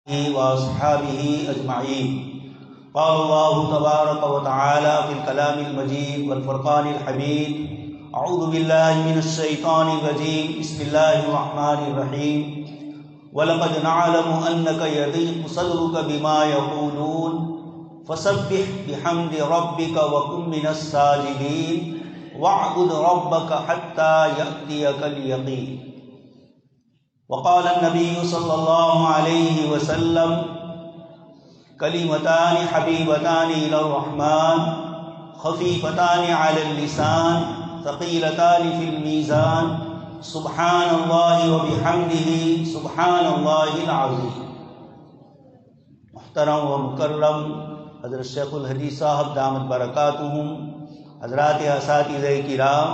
وأصحابه أجمعين. قال الله تبارك وتعالى في الكلام المجيد والفرقان الحميد: أعوذ بالله من الشيطان الرجيم. بسم الله الرحمن الرحيم. وَلَقَدْ نَعْلَمُ أَنَّكَ يَضِيقُ صَدْرُكَ بِمَا يَقُولُونَ فَسَبِّحْ بِحَمْدِ رَبِّكَ وَكُن مِّنَ السَّاجِدِينَ وَاعْبُدْ رَبَّكَ حَتَّى يَأْتِيَكَ الْيَقِينُ. وقال النبي صلى الله عليه وسلم: كلمتان حبيبتان إلى الرحمن خفيفتان على اللسان ثقيلتان في الميزان سبحان الله وبحمده سبحان الله العظيم. محترم و مکرم حضرت شیخ الحدیث صاحب دامت برکاتہم، حضرات اساتذہ کرام،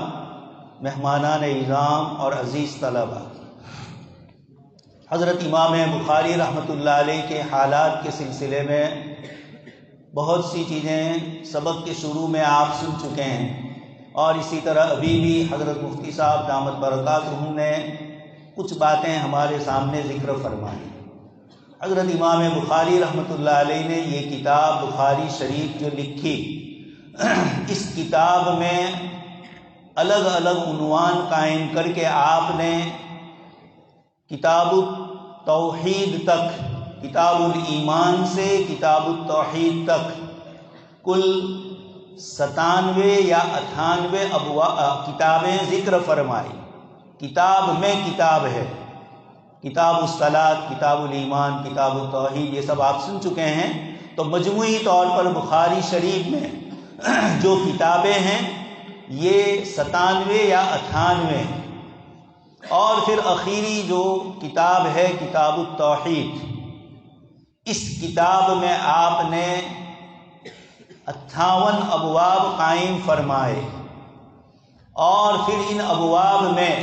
مہمانان اعظام اور عزیز طلبہ، حضرت امام بخاری رحمۃ اللہ علیہ کے حالات کے سلسلے میں بہت سی چیزیں سبق کے شروع میں آپ سن چکے ہیں، اور اسی طرح ابھی بھی حضرت مفتی صاحب دامت برکاتہم نے کچھ باتیں ہمارے سامنے ذکر فرمائی. حضرت امام بخاری رحمۃ اللہ علیہ نے یہ کتاب بخاری شریف جو لکھی، اس کتاب میں الگ الگ عنوان قائم کر کے آپ نے کتاب التوحید تک، کتاب الایمان سے کتاب التوحید تک کل 97 یا 98 کتابیں ذکر فرمائی. کتاب میں کتاب ہے، کتاب الصلاۃ، کتاب الایمان، کتاب التوحید، یہ سب آپ سن چکے ہیں. تو مجموعی طور پر بخاری شریف میں جو کتابیں ہیں یہ 97 یا 98، اور پھر اخیری جو کتاب ہے کتاب التوحید، اس کتاب میں آپ نے 58 ابواب قائم فرمائے. اور پھر ان ابواب میں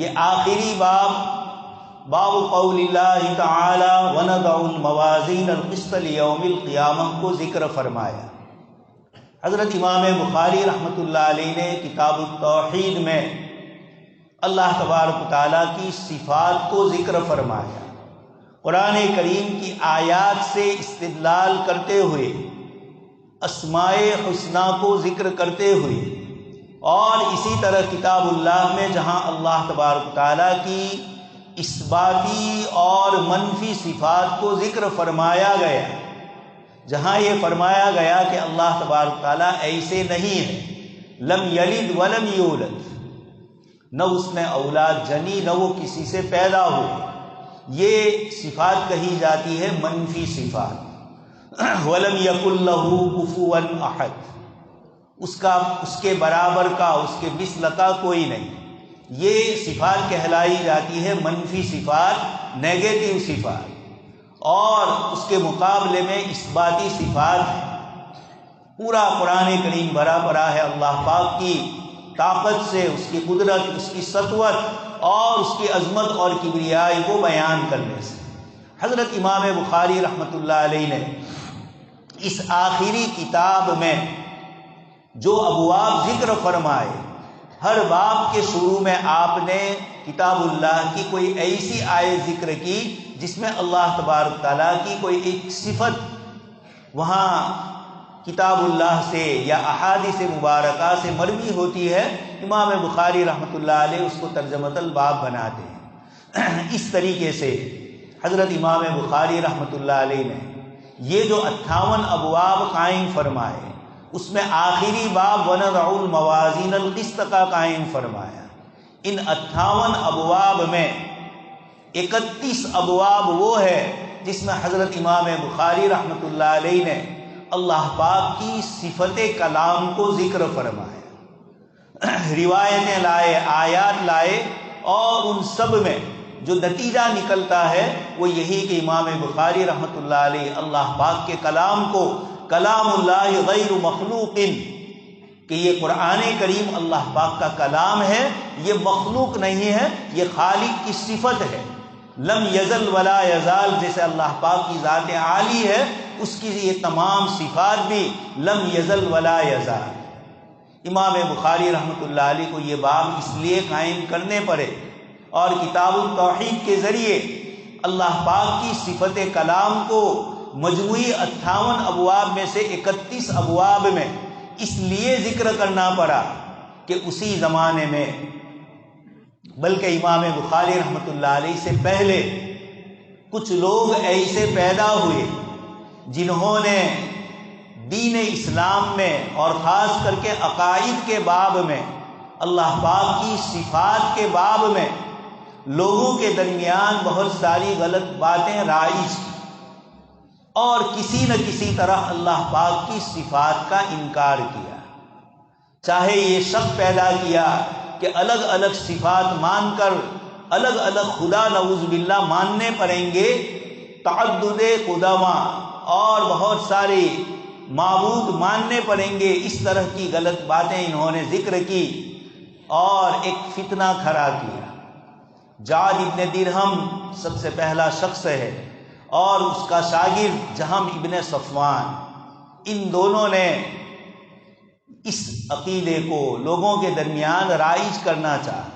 یہ آخری باب قول اللہ تعالی وَنَضَعُ الْمَوَازِينَ الْقِسْطَ لِيَوْمِ الْقِيَامَةِ کو ذکر فرمایا. حضرت امام بخاری رحمۃ اللہ علیہ نے کتاب التوحید میں اللہ تبارک و تعالیٰ کی صفات کو ذکر فرمایا. قرآن کریم کی آیات سے استدلال کرتے ہوئے، اسماء حسنی کو ذکر کرتے ہوئے، اور اسی طرح کتاب اللہ میں جہاں اللہ تبارک و تعالیٰ کی اثباتی اور منفی صفات کو ذکر فرمایا گیا، جہاں یہ فرمایا گیا کہ اللہ تبارک و تعالیٰ ایسے نہیں ہے، لم یلد ولم یولد، نہ اس نے اولاد جنی نہ وہ کسی سے پیدا ہوئے، یہ صفات کہی جاتی ہے منفی صفات. وَلَمْ يَكُنْ لَهُ كُفُوًا أَحَدٌ، اس کے برابر کا، اس کے مثل کا کوئی نہیں. یہ صفات کہلائی جاتی ہے منفی صفات، نیگیٹو صفات. اور اس کے مقابلے میں اثباتی صفات ہیں. پورا قرآن کریم بھرا پڑا ہے اللہ پاک کی طاقت سے، اس کی قدرت، اس کی سطوت اور اس کی عظمت اور کبریائی کو بیان کرنے سے. حضرت امام بخاری رحمۃ اللہ علیہ نے اس آخری کتاب میں جو ابواب ذکر فرمائے، ہر باب کے شروع میں آپ نے کتاب اللہ کی کوئی ایسی آیت ذکر کی جس میں اللہ تبارک تعالیٰ کی کوئی ایک صفت وہاں کتاب اللہ سے یا احادیث مبارکہ سے مروی ہوتی ہے. امام بخاری رحمۃ اللہ علیہ اس کو ترجمۃ الباب بناتے ہیں. اس طریقے سے حضرت امام بخاری رحمۃ اللہ علیہ نے یہ جو 58 ابواب قائم فرمائے، اس میں آخری باب وَنَضَعُ الْمَوَازِينَ الْقِسْطَ کا قائم فرمایا. ان 58 ابواب میں 31 ابواب وہ ہے جس میں حضرت امام بخاری رحمۃ اللہ علیہ نے اللہ پاک کی صفت کلام کو ذکر فرمایا، روایتیں لائے، آیات لائے، اور ان سب میں جو نتیجہ نکلتا ہے وہ یہی کہ امام بخاری رحمۃ اللہ علیہ اللہ پاک کے کلام کو کلام اللہ غیر مخلوق، کہ یہ قرآن کریم اللہ پاک کا کلام ہے، یہ مخلوق نہیں ہے، یہ خالق کی صفت ہے. لم یزل ولا یزال، جیسے اللہ پاک کی ذات عالی ہے، اس کی یہ تمام صفات بھی لم یزل ولا یزال. امام بخاری رحمۃ اللہ علیہ کو یہ باب اس لیے قائم کرنے پڑے، اور کتاب التوحید کے ذریعے اللہ پاک کی صفت کلام کو مجموعی 58 ابواب میں سے 31 ابواب میں اس لیے ذکر کرنا پڑا کہ اسی زمانے میں، بلکہ امام بخاری رحمۃ اللہ علیہ سے پہلے کچھ لوگ ایسے پیدا ہوئے جنہوں نے دین اسلام میں اور خاص کر کے عقائد کے باب میں، اللہ پاک کی صفات کے باب میں لوگوں کے درمیان بہت ساری غلط باتیں رائج کی اور کسی نہ کسی طرح اللہ پاک کی صفات کا انکار کیا۔ چاہے یہ شک پیدا کیا کہ الگ الگ صفات مان کر الگ الگ خدا نعوذ باللہ ماننے پڑیں گے، تعدد قدما اور بہت ساری معبود ماننے پڑیں گے، اس طرح کی غلط باتیں انہوں نے ذکر کی اور ایک فتنہ کھڑا کیا۔ جعد ابن درہم سب سے پہلا شخص ہے اور اس کا شاگرد جہم ابن صفوان، ان دونوں نے اس عقیدے کو لوگوں کے درمیان رائج کرنا چاہا۔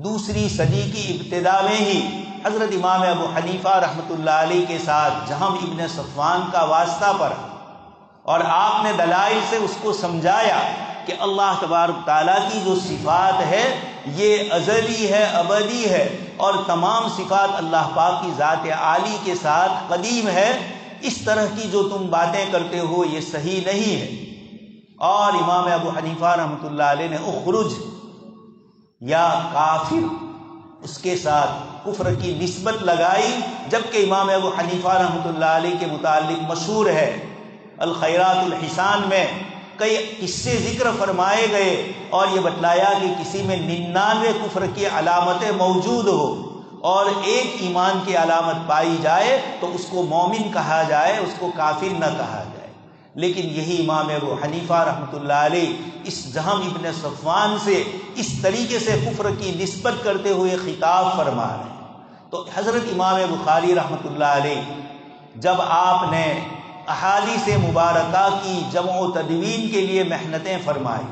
دوسری صدی کی ابتدا میں ہی حضرت امام ابو حنیفہ رحمۃ اللہ علیہ کے ساتھ جہم ابن صفوان کا واسطہ پڑا اور آپ نے دلائل سے اس کو سمجھایا کہ اللہ تبارک تعالیٰ کی جو صفات ہے یہ ازلی ہے، ابدی ہے، اور تمام صفات اللہ پاک کی ذات عالی کے ساتھ قدیم ہے، اس طرح کی جو تم باتیں کرتے ہو یہ صحیح نہیں ہے۔ اور امام ابو حنیفہ رحمۃ اللہ علیہ نے اخرج یا کافر اس کے ساتھ کفر کی نسبت لگائی، جبکہ امام ابو حنیفہ رحمۃ اللہ علیہ کے متعلق مشہور ہے الخیرات الحسان میں کئی قصے ذکر فرمائے گئے اور یہ بتلایا کہ کسی میں 99 کفر کی علامتیں موجود ہو اور ایک ایمان کی علامت پائی جائے تو اس کو مومن کہا جائے، اس کو کافر نہ کہا جائے۔ لیکن یہی امام ابو حنیفہ رحمۃ اللہ علیہ اس جہم ابن صفوان سے اس طریقے سے کفر کی نسبت کرتے ہوئے خطاب فرما رہے ہیں۔ تو حضرت امام بخاری رحمۃ اللہ علیہ جب آپ نے احادیث مبارکہ کی جمع و تدوین کے لیے محنتیں فرمائی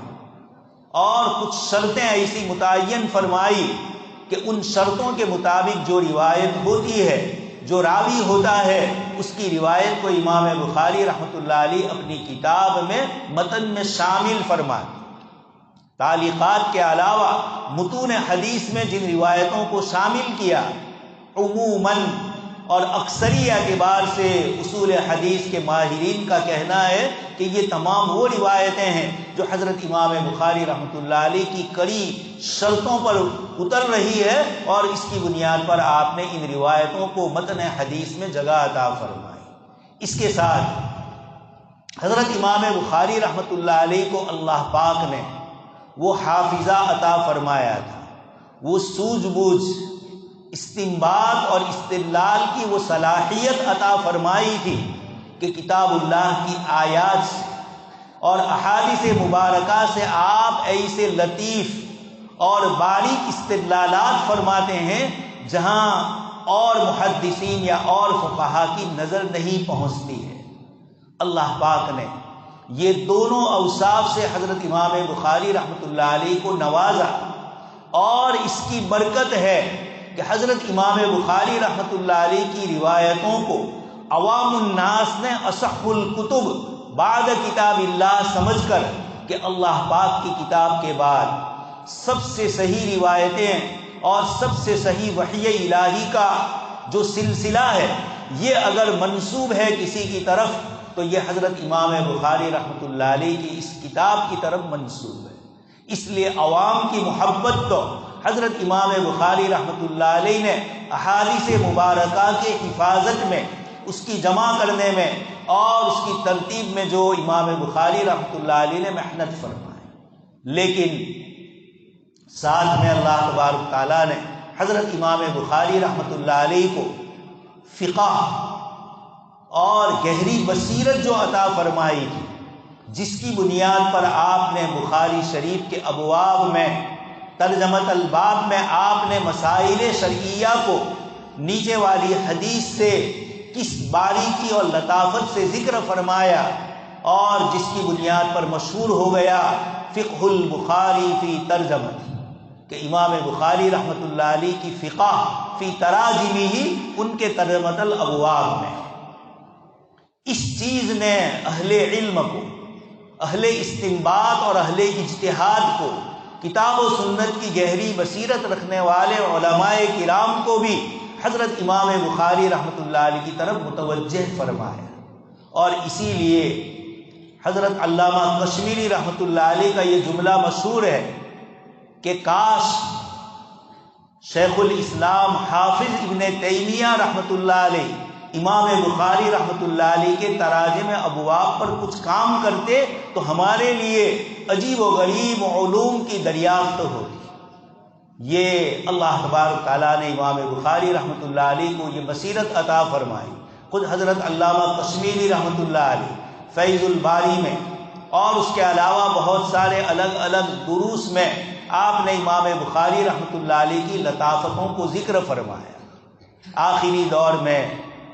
اور کچھ شرطیں ایسی متعین فرمائی کہ ان شرطوں کے مطابق جو روایت ہوتی ہے، جو راوی ہوتا ہے، اس کی روایت کو امام بخاری رحمۃ اللہ علیہ اپنی کتاب میں متن میں شامل فرماتے۔ تعلیقات کے علاوہ متون حدیث میں جن روایتوں کو شامل کیا، عموماً اور اکثری اعتبار سے اصول حدیث کے ماہرین کا کہنا ہے کہ یہ تمام وہ روایتیں ہیں جو حضرت امام بخاری رحمۃ اللہ علیہ کی کڑی شرطوں پر اتر رہی ہے اور اس کی بنیاد پر آپ نے ان روایتوں کو متن حدیث میں جگہ عطا فرمائی۔ اس کے ساتھ حضرت امام بخاری رحمۃ اللہ علیہ کو اللہ پاک نے وہ حافظہ عطا فرمایا تھا، وہ سوجھ بوجھ، استنباط اور استدلال کی وہ صلاحیت عطا فرمائی تھی کہ کتاب اللہ کی آیات سے اور احادیث مبارکہ سے آپ ایسے لطیف اور باریک استدلالات فرماتے ہیں جہاں اور محدثین یا اور فقہا کی نظر نہیں پہنچتی ہے۔ اللہ پاک نے یہ دونوں اوصاف سے حضرت امام بخاری رحمۃ اللہ علیہ کو نوازا اور اس کی برکت ہے کہ حضرت امام بخاری رحمۃ اللہ علیہ کی روایتوں کو عوام الناس نے اصح الکتب بعد کتاب اللہ سمجھ کر کہ اللہ پاک کی کتاب کے بعد سب سے صحیح روایتیں اور سب سے صحیح وحی الہی کا جو سلسلہ ہے یہ اگر منسوب ہے کسی کی طرف تو یہ حضرت امام بخاری رحمۃ اللہ علیہ کی اس کتاب کی طرف منسوب ہے۔ اس لیے عوام کی محبت تو حضرت امام بخاری رحمۃ اللہ علیہ نے احادیث مبارکہ کے حفاظت میں، اس کی جمع کرنے میں اور اس کی ترتیب میں جو امام بخاری رحمۃ اللہ علیہ نے محنت فرمائی، لیکن ساتھ میں اللہ تبارک تعالیٰ نے حضرت امام بخاری رحمۃ اللہ علیہ کو فقہ اور گہری بصیرت جو عطا فرمائی تھی، جس کی بنیاد پر آپ نے بخاری شریف کے ابواب میں ترجمۃ الباب میں آپ نے مسائل شرعیہ کو نیچے والی حدیث سے کس باریکی اور لطافت سے ذکر فرمایا اور جس کی بنیاد پر مشہور ہو گیا فقہ البخاری فی ترجمت، کہ امام بخاری رحمۃ اللہ علیہ کی فقہ فی تراجمہ، ان کے ترجمۃ الابواب میں۔ اس چیز نے اہل علم کو، اہل استنباط اور اہل اجتہاد کو، کتاب و سنت کی گہری بصیرت رکھنے والے علماء کرام کو بھی حضرت امام بخاری رحمۃ اللہ علیہ کی طرف متوجہ فرمایا۔ اور اسی لیے حضرت علامہ کشمیری رحمۃ اللہ علیہ کا یہ جملہ مشہور ہے کہ کاش شیخ الاسلام حافظ ابن تیمیہ رحمۃ اللہ علیہ امام بخاری رحمۃ اللہ علیہ کے تراجم ابواب پر کچھ کام کرتے تو ہمارے لیے عجیب و غریب علوم کی دریافت ہوتی۔ یہ اللہ تبارک تعالیٰ نے امام بخاری رحمۃ اللہ علیہ کو یہ بصیرت عطا فرمائی۔ خود حضرت علامہ کشمیری رحمۃ اللہ علیہ فیض الباری میں اور اس کے علاوہ بہت سارے الگ الگ دروس میں آپ نے امام بخاری رحمۃ اللہ علیہ کی لطافتوں کو ذکر فرمایا۔ آخری دور میں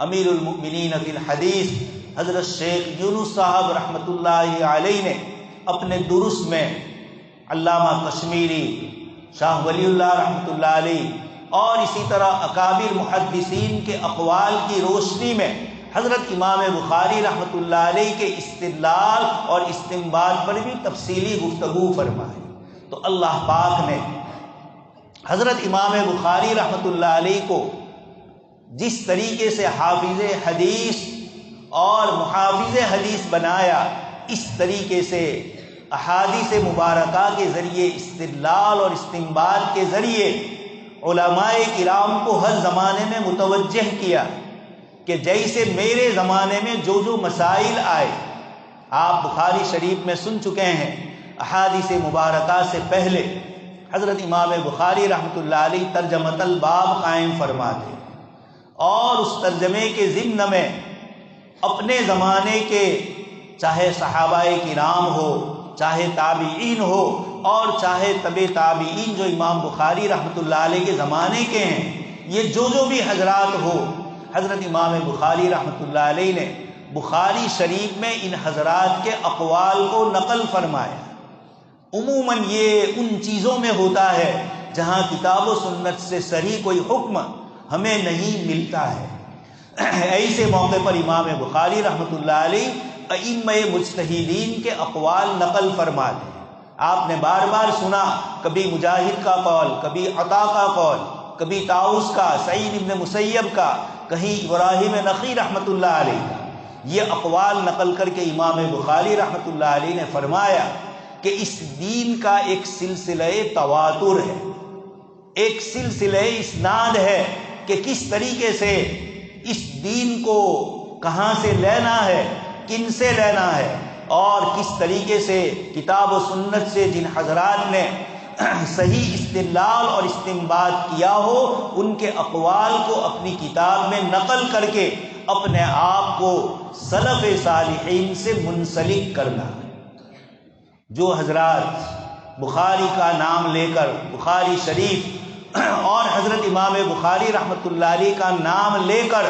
امیر المؤمنین فی الحدیث حضرت شیخ یونس صاحب رحمۃ اللہ علیہ نے اپنے دروس میں علامہ کشمیری، شاہ ولی اللہ رحمۃ اللہ علیہ اور اسی طرح اکابر محدثین کے اقوال کی روشنی میں حضرت امام بخاری رحمۃ اللہ علیہ کے استدلال اور استنباط پر بھی تفصیلی گفتگو فرمائی۔ تو اللہ پاک نے حضرت امام بخاری رحمۃ اللہ علیہ کو جس طریقے سے حافظ حدیث اور محافظ حدیث بنایا، اس طریقے سے احادیث مبارکہ کے ذریعے، استدلال اور استنباط کے ذریعے علماء کرام کو ہر زمانے میں متوجہ کیا کہ جیسے میرے زمانے میں جو جو مسائل آئے، آپ بخاری شریف میں سن چکے ہیں، احادیث مبارکہ سے پہلے حضرت امام بخاری رحمۃ اللہ علیہ ترجمۃ الباب قائم فرماتے اور اس ترجمے کے ضمن میں اپنے زمانے کے چاہے صحابہ کرام ہو، چاہے تابعین ہو اور چاہے تبع تابعین جو امام بخاری رحمۃ اللہ علیہ کے زمانے کے ہیں، یہ جو بھی حضرات ہو، حضرت امام بخاری رحمۃ اللہ علیہ نے بخاری شریف میں ان حضرات کے اقوال کو نقل فرمایا۔ عموماً یہ ان چیزوں میں ہوتا ہے جہاں کتاب و سنت سے صریح کوئی حکم ہمیں نہیں ملتا ہے۔ ایسے موقع پر امام بخاری رحمۃ اللہ علیہ ائمہ مجتہدین کے اقوال نقل فرماتے ہیں۔ آپ نے بار بار سنا، کبھی مجاہد کا قول، کبھی عطا کا قول، کبھی طاؤس کا، سعید ابن مسیب کا، کہیں ابراہیم نخعی رحمۃ اللہ علیہ کا۔ یہ اقوال نقل کر کے امام بخاری رحمۃ اللہ علیہ نے فرمایا کہ اس دین کا ایک سلسلہ تواتر ہے، ایک سلسلہ اسناد ہے کہ کس طریقے سے اس دین کو کہاں سے لینا ہے، کن سے لینا ہے، اور کس طریقے سے کتاب و سنت سے جن حضرات نے صحیح استدلال اور استنباط کیا ہو، ان کے اقوال کو اپنی کتاب میں نقل کر کے اپنے آپ کو سلف صالحین سے منسلک کرنا۔ جو حضرات بخاری کا نام لے کر، بخاری شریف اور حضرت امام بخاری رحمۃ اللہ علیہ کا نام لے کر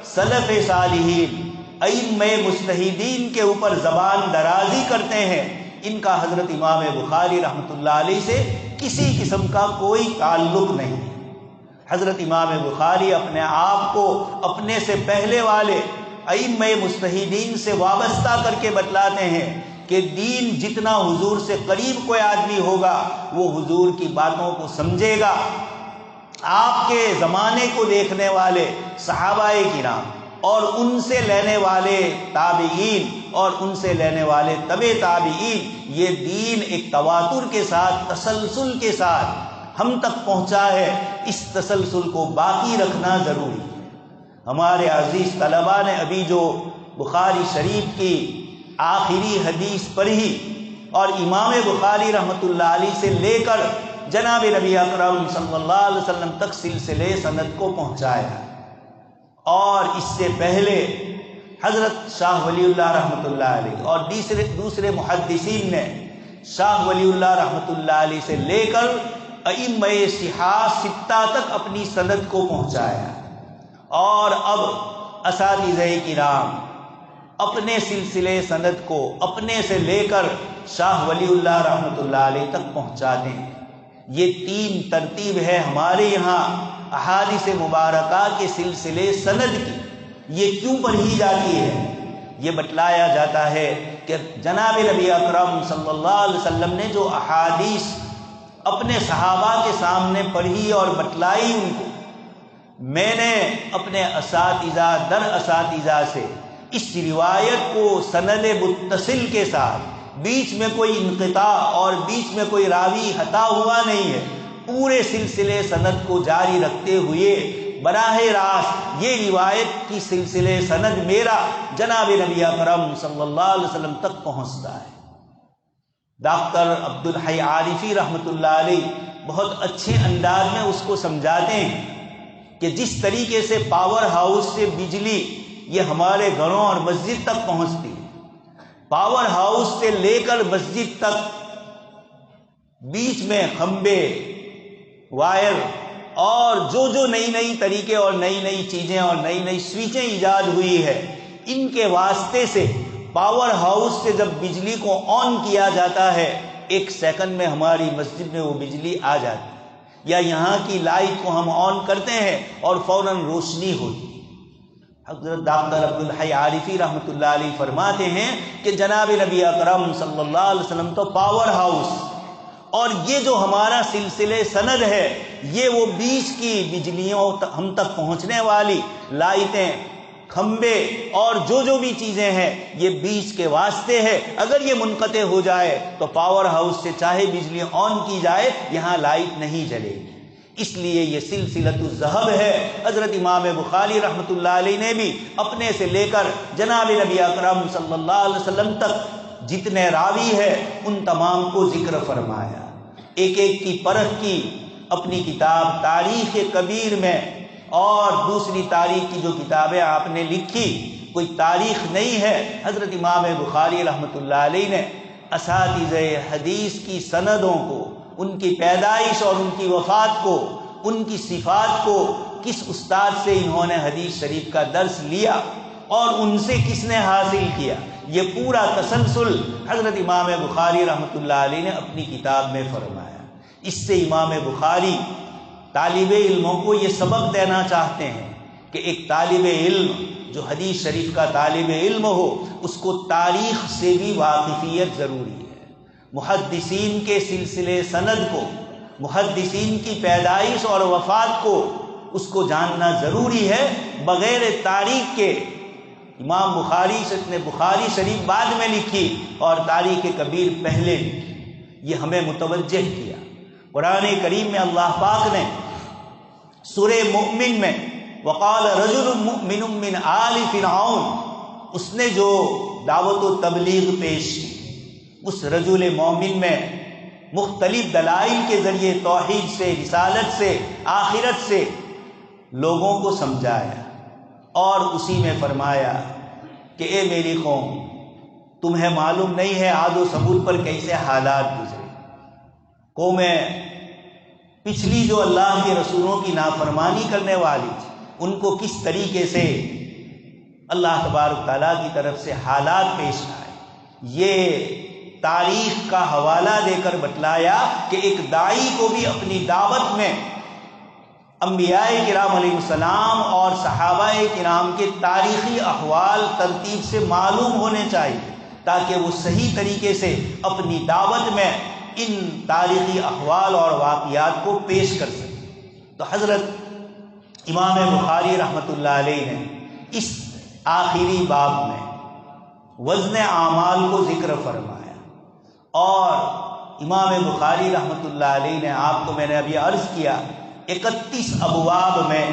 سلف صالحین، ائمہ مجتہدین کے اوپر زبان درازی کرتے ہیں، ان کا حضرت امام بخاری رحمۃ اللہ علیہ سے کسی قسم کا کوئی تعلق نہیں۔ حضرت امام بخاری اپنے آپ کو اپنے سے پہلے والے ائمہ مجتہدین سے وابستہ کر کے بتلاتے ہیں کہ دین جتنا حضور سے قریب کوئی آدمی ہوگا وہ حضور کی باتوں کو سمجھے گا۔ آپ کے زمانے کو دیکھنے والے صحابہ کرام اور ان سے لینے والے تابعین اور ان سے لینے والے تبع تابعین، یہ دین ایک تواتر کے ساتھ، تسلسل کے ساتھ ہم تک پہنچا ہے۔ اس تسلسل کو باقی رکھنا ضروری ہے۔ ہمارے عزیز طلباء نے ابھی جو بخاری شریف کی آخری حدیث پڑھی اور امام بخاری رحمۃ اللہ علیہ سے لے کر جناب نبی اکرم صلی اللہ علیہ وسلم تک سلسلے سند کو پہنچایا، اور اس سے پہلے حضرت شاہ ولی اللہ رحمۃ اللہ علیہ اور دوسرے محدثین نے شاہ ولی اللہ رحمۃ اللہ علیہ سے لے کر ائمہ صحاح ستہ تک اپنی سند کو پہنچایا، اور اب اساتذہ کرام اپنے سلسلے سند کو اپنے سے لے کر شاہ ولی اللہ رحمۃ اللہ علیہ تک پہنچاتے ہیں۔ یہ تین ترتیب ہے ہمارے یہاں احادیث مبارکہ کے سلسلے سند کی یہ کیوں پڑھی جاتی ہے؟ یہ بتلایا جاتا ہے کہ جناب نبی اکرم صلی اللہ علیہ وسلم نے جو احادیث اپنے صحابہ کے سامنے پڑھی اور بتلائی ان کو، میں نے اپنے اساتذہ در اساتذہ سے اس روایت کو سند متصل کے ساتھ، بیچ میں کوئی انقطاع اور بیچ میں کوئی راوی ہٹا ہوا نہیں ہے، پورے سلسلے سند کو جاری رکھتے ہوئے براہ راست یہ روایت کی سلسلے سند میرا جناب نبی اکرم صلی اللہ علیہ وسلم تک پہنچتا ہے۔ ڈاکٹر عبدالحی عارفی رحمۃ اللہ علیہ بہت اچھے انداز میں اس کو سمجھاتے ہیں کہ جس طریقے سے پاور ہاؤس سے بجلی یہ ہمارے گھروں اور مسجد تک پہنچتی ہے، پاور ہاؤس سے لے کر مسجد تک بیچ میں کھمبے، وائر اور جو نئی نئی طریقے اور نئی نئی چیزیں اور نئی نئی سوئچیں ایجاد ہوئی ہے، ان کے واسطے سے پاور ہاؤس سے جب بجلی کو آن کیا جاتا ہے، 1 سیکنڈ میں ہماری مسجد میں وہ بجلی آ جاتی ہے، یا یہاں کی لائٹ کو ہم آن کرتے ہیں اور فوراً روشنی ہوتی ہے۔ حضرت ڈاکٹر عبدالحی عارفی رحمۃ اللہ علیہ فرماتے ہیں کہ جناب نبی اکرم صلی اللہ علیہ وسلم تو پاور ہاؤس، اور یہ جو ہمارا سلسلے سند ہے یہ وہ بیچ کی بجلیوں ہم تک پہنچنے والی لائٹیں، کھمبے اور جو بھی چیزیں ہیں یہ بیچ کے واسطے ہے۔ اگر یہ منقطع ہو جائے تو پاور ہاؤس سے چاہے بجلی آن کی جائے یہاں لائٹ نہیں جلے گی، اس لیے یہ سلسلۃ الذہب ہے۔ حضرت امام بخاری رحمۃ اللہ علیہ نے بھی اپنے سے لے کر جناب نبی اکرم صلی اللہ علیہ وسلم تک جتنے راوی ہے ان تمام کو ذکر فرمایا، ایک ایک کی پرکھ کی اپنی کتاب تاریخ کبیر میں، اور دوسری تاریخ کی جو کتابیں آپ نے لکھی کوئی تاریخ نہیں ہے۔ حضرت امام بخاری رحمۃ اللہ علیہ نے اساتذہ حدیث کی سندوں کو، ان کی پیدائش اور ان کی وفات کو، ان کی صفات کو، کس استاد سے انہوں نے حدیث شریف کا درس لیا اور ان سے کس نے حاصل کیا، یہ پورا تسلسل حضرت امام بخاری رحمۃ اللہ علیہ نے اپنی کتاب میں فرمایا۔ اس سے امام بخاری طالب علموں کو یہ سبق دینا چاہتے ہیں کہ ایک طالب علم جو حدیث شریف کا طالب علم ہو اس کو تاریخ سے بھی واقفیت ضروری ہے، محدثین کے سلسلے سند کو، محدثین کی پیدائش اور وفات کو اس کو جاننا ضروری ہے۔ بغیر تاریخ کے امام بخاری نے بخاری شریف بعد میں لکھی اور تاریخ کبیر پہلے لکھی، یہ ہمیں متوجہ کیا۔ قرآن کریم میں اللہ پاک نے سورہ مؤمن میں وقال رجل مؤمن من آل فرعون، اس نے جو دعوت و تبلیغ پیش کی، اس رجل مومن میں مختلف دلائل کے ذریعے توحید سے، رسالت سے، آخرت سے لوگوں کو سمجھایا، اور اسی میں فرمایا کہ اے میری قوم، تمہیں معلوم نہیں ہے عاد و ثمود پر کیسے حالات گزرے، قومیں پچھلی جو اللہ کے رسولوں کی نافرمانی کرنے والی تھی ان کو کس طریقے سے اللہ تبارک تعالیٰ کی طرف سے حالات پیش آئے، یہ تاریخ کا حوالہ دے کر بتلایا کہ ایک داعی کو بھی اپنی دعوت میں انبیاء کرام علیہ السلام اور صحابہ کرام کے تاریخی احوال ترتیب سے معلوم ہونے چاہیے تاکہ وہ صحیح طریقے سے اپنی دعوت میں ان تاریخی احوال اور واقعات کو پیش کر سکے۔ تو حضرت امام بخاری رحمۃ اللہ علیہ نے اس آخری باب میں وزن اعمال کو ذکر فرمایا، اور امام بخاری رحمۃ اللہ علیہ نے، آپ کو میں نے ابھی عرض کیا، 31 ابواب میں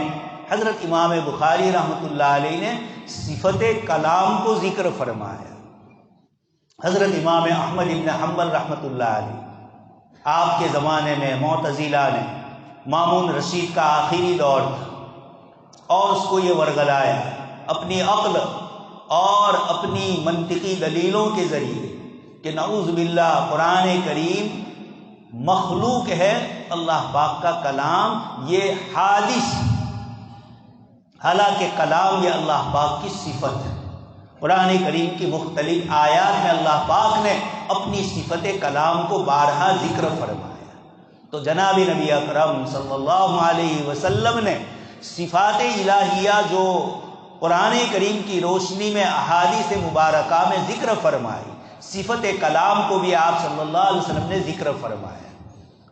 حضرت امام بخاری رحمۃ اللہ علیہ نے صفت کلام کو ذکر فرمایا۔ حضرت امام احمد بن حنبل رحمۃ اللہ علیہ، آپ کے زمانے میں معتزلہ نے، مامون رشید کا آخری دور تھا، اور اس کو یہ ورگلایا اپنی عقل اور اپنی منطقی دلیلوں کے ذریعے کہ نعوذ باللہ قرآن کریم مخلوق ہے، اللہ پاک کا کلام یہ حادث، حالانکہ کلام یہ اللہ پاک کی صفت ہے۔ قرآن کریم کی مختلف آیات میں اللہ پاک نے اپنی صفت کلام کو بارہا ذکر فرمایا، تو جناب نبی اکرم صلی اللہ علیہ وسلم نے صفات الہیہ جو قرآن کریم کی روشنی میں احادیث مبارکہ میں ذکر فرمائی، صفت کلام کو بھی آپ صلی اللہ علیہ وسلم نے ذکر فرمایا۔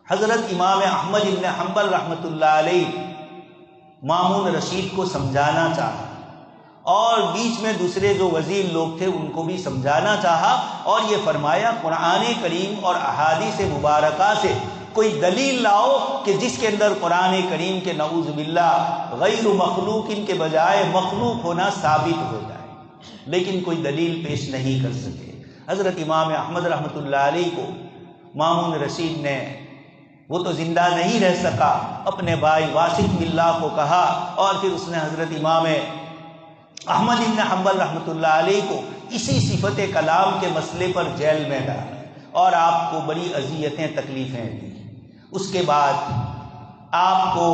حضرت امام احمد بن حنبل رحمۃ اللہ علیہ مامون رشید کو سمجھانا چاہا، اور بیچ میں دوسرے جو وزیر لوگ تھے ان کو بھی سمجھانا چاہا، اور یہ فرمایا قرآن کریم اور احادیث مبارکہ سے کوئی دلیل لاؤ کہ جس کے اندر قرآن کریم کے نعوذ باللہ غیر مخلوق ان کے بجائے مخلوق ہونا ثابت ہو جائے، لیکن کوئی دلیل پیش نہیں کر سکے۔ حضرت امام احمد رحمۃ اللہ علیہ کو مامون رشید نے، وہ تو زندہ نہیں رہ سکا، اپنے بھائی واسق باللہ کو کہا، اور پھر اس نے حضرت امام احمد بن حنبل رحمۃ اللہ علیہ کو اسی صفت کلام کے مسئلے پر جیل میں ڈالا اور آپ کو بڑی اذیتیں تکلیفیں دی۔ اس کے بعد آپ کو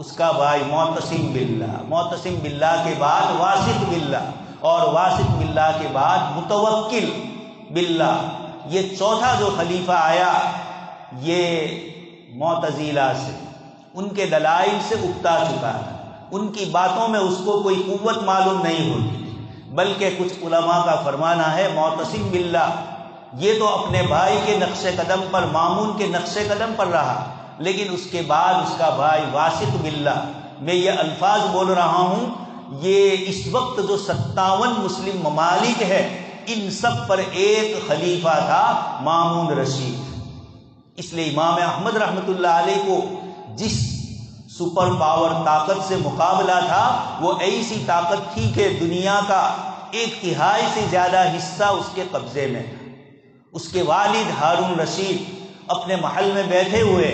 اس کا بھائی معتصم باللہ کے بعد واسق باللہ، اور واسق باللہ کے بعد متوکل باللہ، یہ چوتھا جو خلیفہ آیا یہ معتزلہ سے، ان کے دلائل سے اکتا چکا تھا، ان کی باتوں میں اس کو کوئی قوت معلوم نہیں ہوتی، بلکہ کچھ علماء کا فرمانا ہے معتصم باللہ یہ تو اپنے بھائی کے نقش قدم پر، مامون کے نقش قدم پر رہا، لیکن اس کے بعد اس کا بھائی واسق باللہ، میں یہ الفاظ بول رہا ہوں، یہ اس وقت جو 57 مسلم ممالک ہے ان سب پر ایک خلیفہ تھا مامون رشید۔ اس لیے امام احمد رحمۃ اللہ علیہ کو جس سپر پاور طاقت سے مقابلہ تھا، وہ ایسی طاقت تھی کہ دنیا کا 1/3 سے زیادہ حصہ اس کے قبضے میں تھا۔ اس کے والد ہارون رشید اپنے محل میں بیٹھے ہوئے،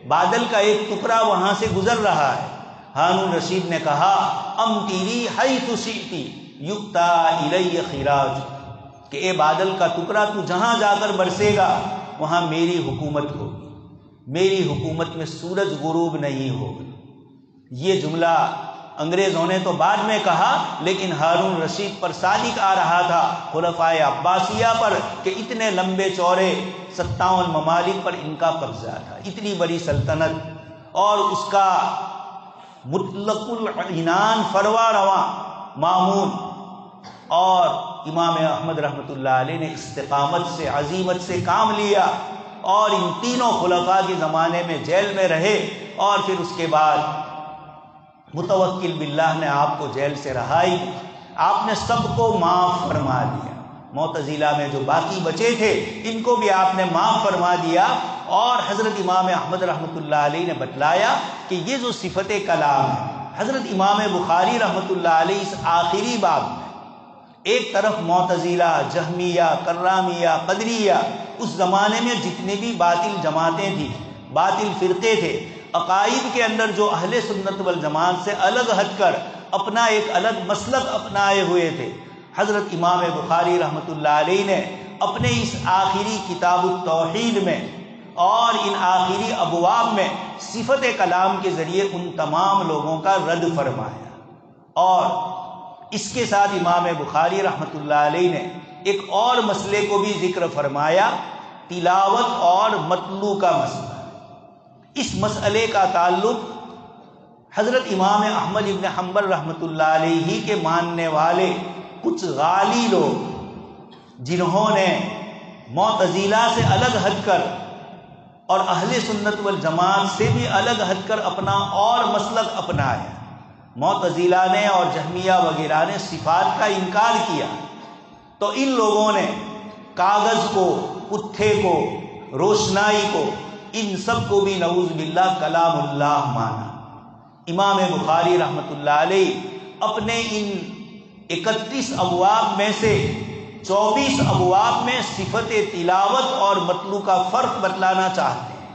بادل کا ایک ٹکڑا وہاں سے گزر رہا ہے، ہارون رشید نے کہا امطری حیث شئت یؤتی الی خراج، کہ اے بادل کا ٹکڑا تو جہاں جا کر برسے گا وہاں میری حکومت ہوگی، میری حکومت میں سورج غروب نہیں ہوگا۔ یہ جملہ انگریزوں نے تو بعد میں کہا، لیکن ہارون رشید پر صادق آ رہا تھا خلفائے عباسیہ پر کہ اتنے لمبے چوڑے 57 ممالک پر ان کا قبضہ تھا، اتنی بڑی سلطنت، اور اس کا مطلق العنان فروا رواں مامون، اور امام احمد رحمۃ اللہ علیہ نے استقامت سے، عزیمت سے کام لیا، اور ان تینوں خلفاء کے زمانے میں جیل میں رہے، اور پھر اس کے بعد متوکل باللہ نے آپ کو جیل سے رہائی، آپ نے سب کو معاف فرما دیا، معتزلہ میں جو باقی بچے تھے ان کو بھی آپ نے معاف فرما دیا، اور حضرت امام احمد رحمۃ اللہ علیہ نے بتلایا کہ یہ جو صفت کلام ہے، حضرت امام بخاری رحمۃ اللہ علیہ اس آخری باب میں ایک طرف معتزلہ، جہمیہ، کرامیہ، قدریہ، اس زمانے میں جتنے بھی باطل جماعتیں تھیں، باطل فرقے تھے، عقائد کے اندر جو اہل سنت والجماعت سے الگ ہٹ کر اپنا ایک الگ مسلک اپنائے ہوئے تھے، حضرت امام بخاری رحمۃ اللہ علیہ نے اپنے اس آخری کتاب التوحید میں اور ان آخری ابواب میں صفت کلام کے ذریعے ان تمام لوگوں کا رد فرمایا، اور اس کے ساتھ امام بخاری رحمۃ اللہ علیہ نے ایک اور مسئلے کو بھی ذکر فرمایا، تلاوت اور مطلوع کا مسئلہ۔ اس مسئلے کا تعلق حضرت امام احمد بن حنبل رحمۃ اللہ علیہ کے ماننے والے کچھ غالی لوگ، جنہوں نے معتزلہ سے الگ ہٹ کر اور اہل سنت والجماعت سے بھی الگ ہٹ کر اپنا اور مسلک اپنایا۔ معتزلہ نے اور جہمیہ وغیرہ نے صفات کا انکار کیا، تو ان لوگوں نے کاغذ کو، پٹھے کو، روشنائی کو، ان سب کو بھی نعوذ باللہ کلام اللہ مانا۔ امام بخاری رحمۃ اللہ علیہ اپنے ان 31 ابواب میں سے 24 ابواب میں صفت تلاوت اور مطلوع کا فرق بتلانا چاہتے ہیں۔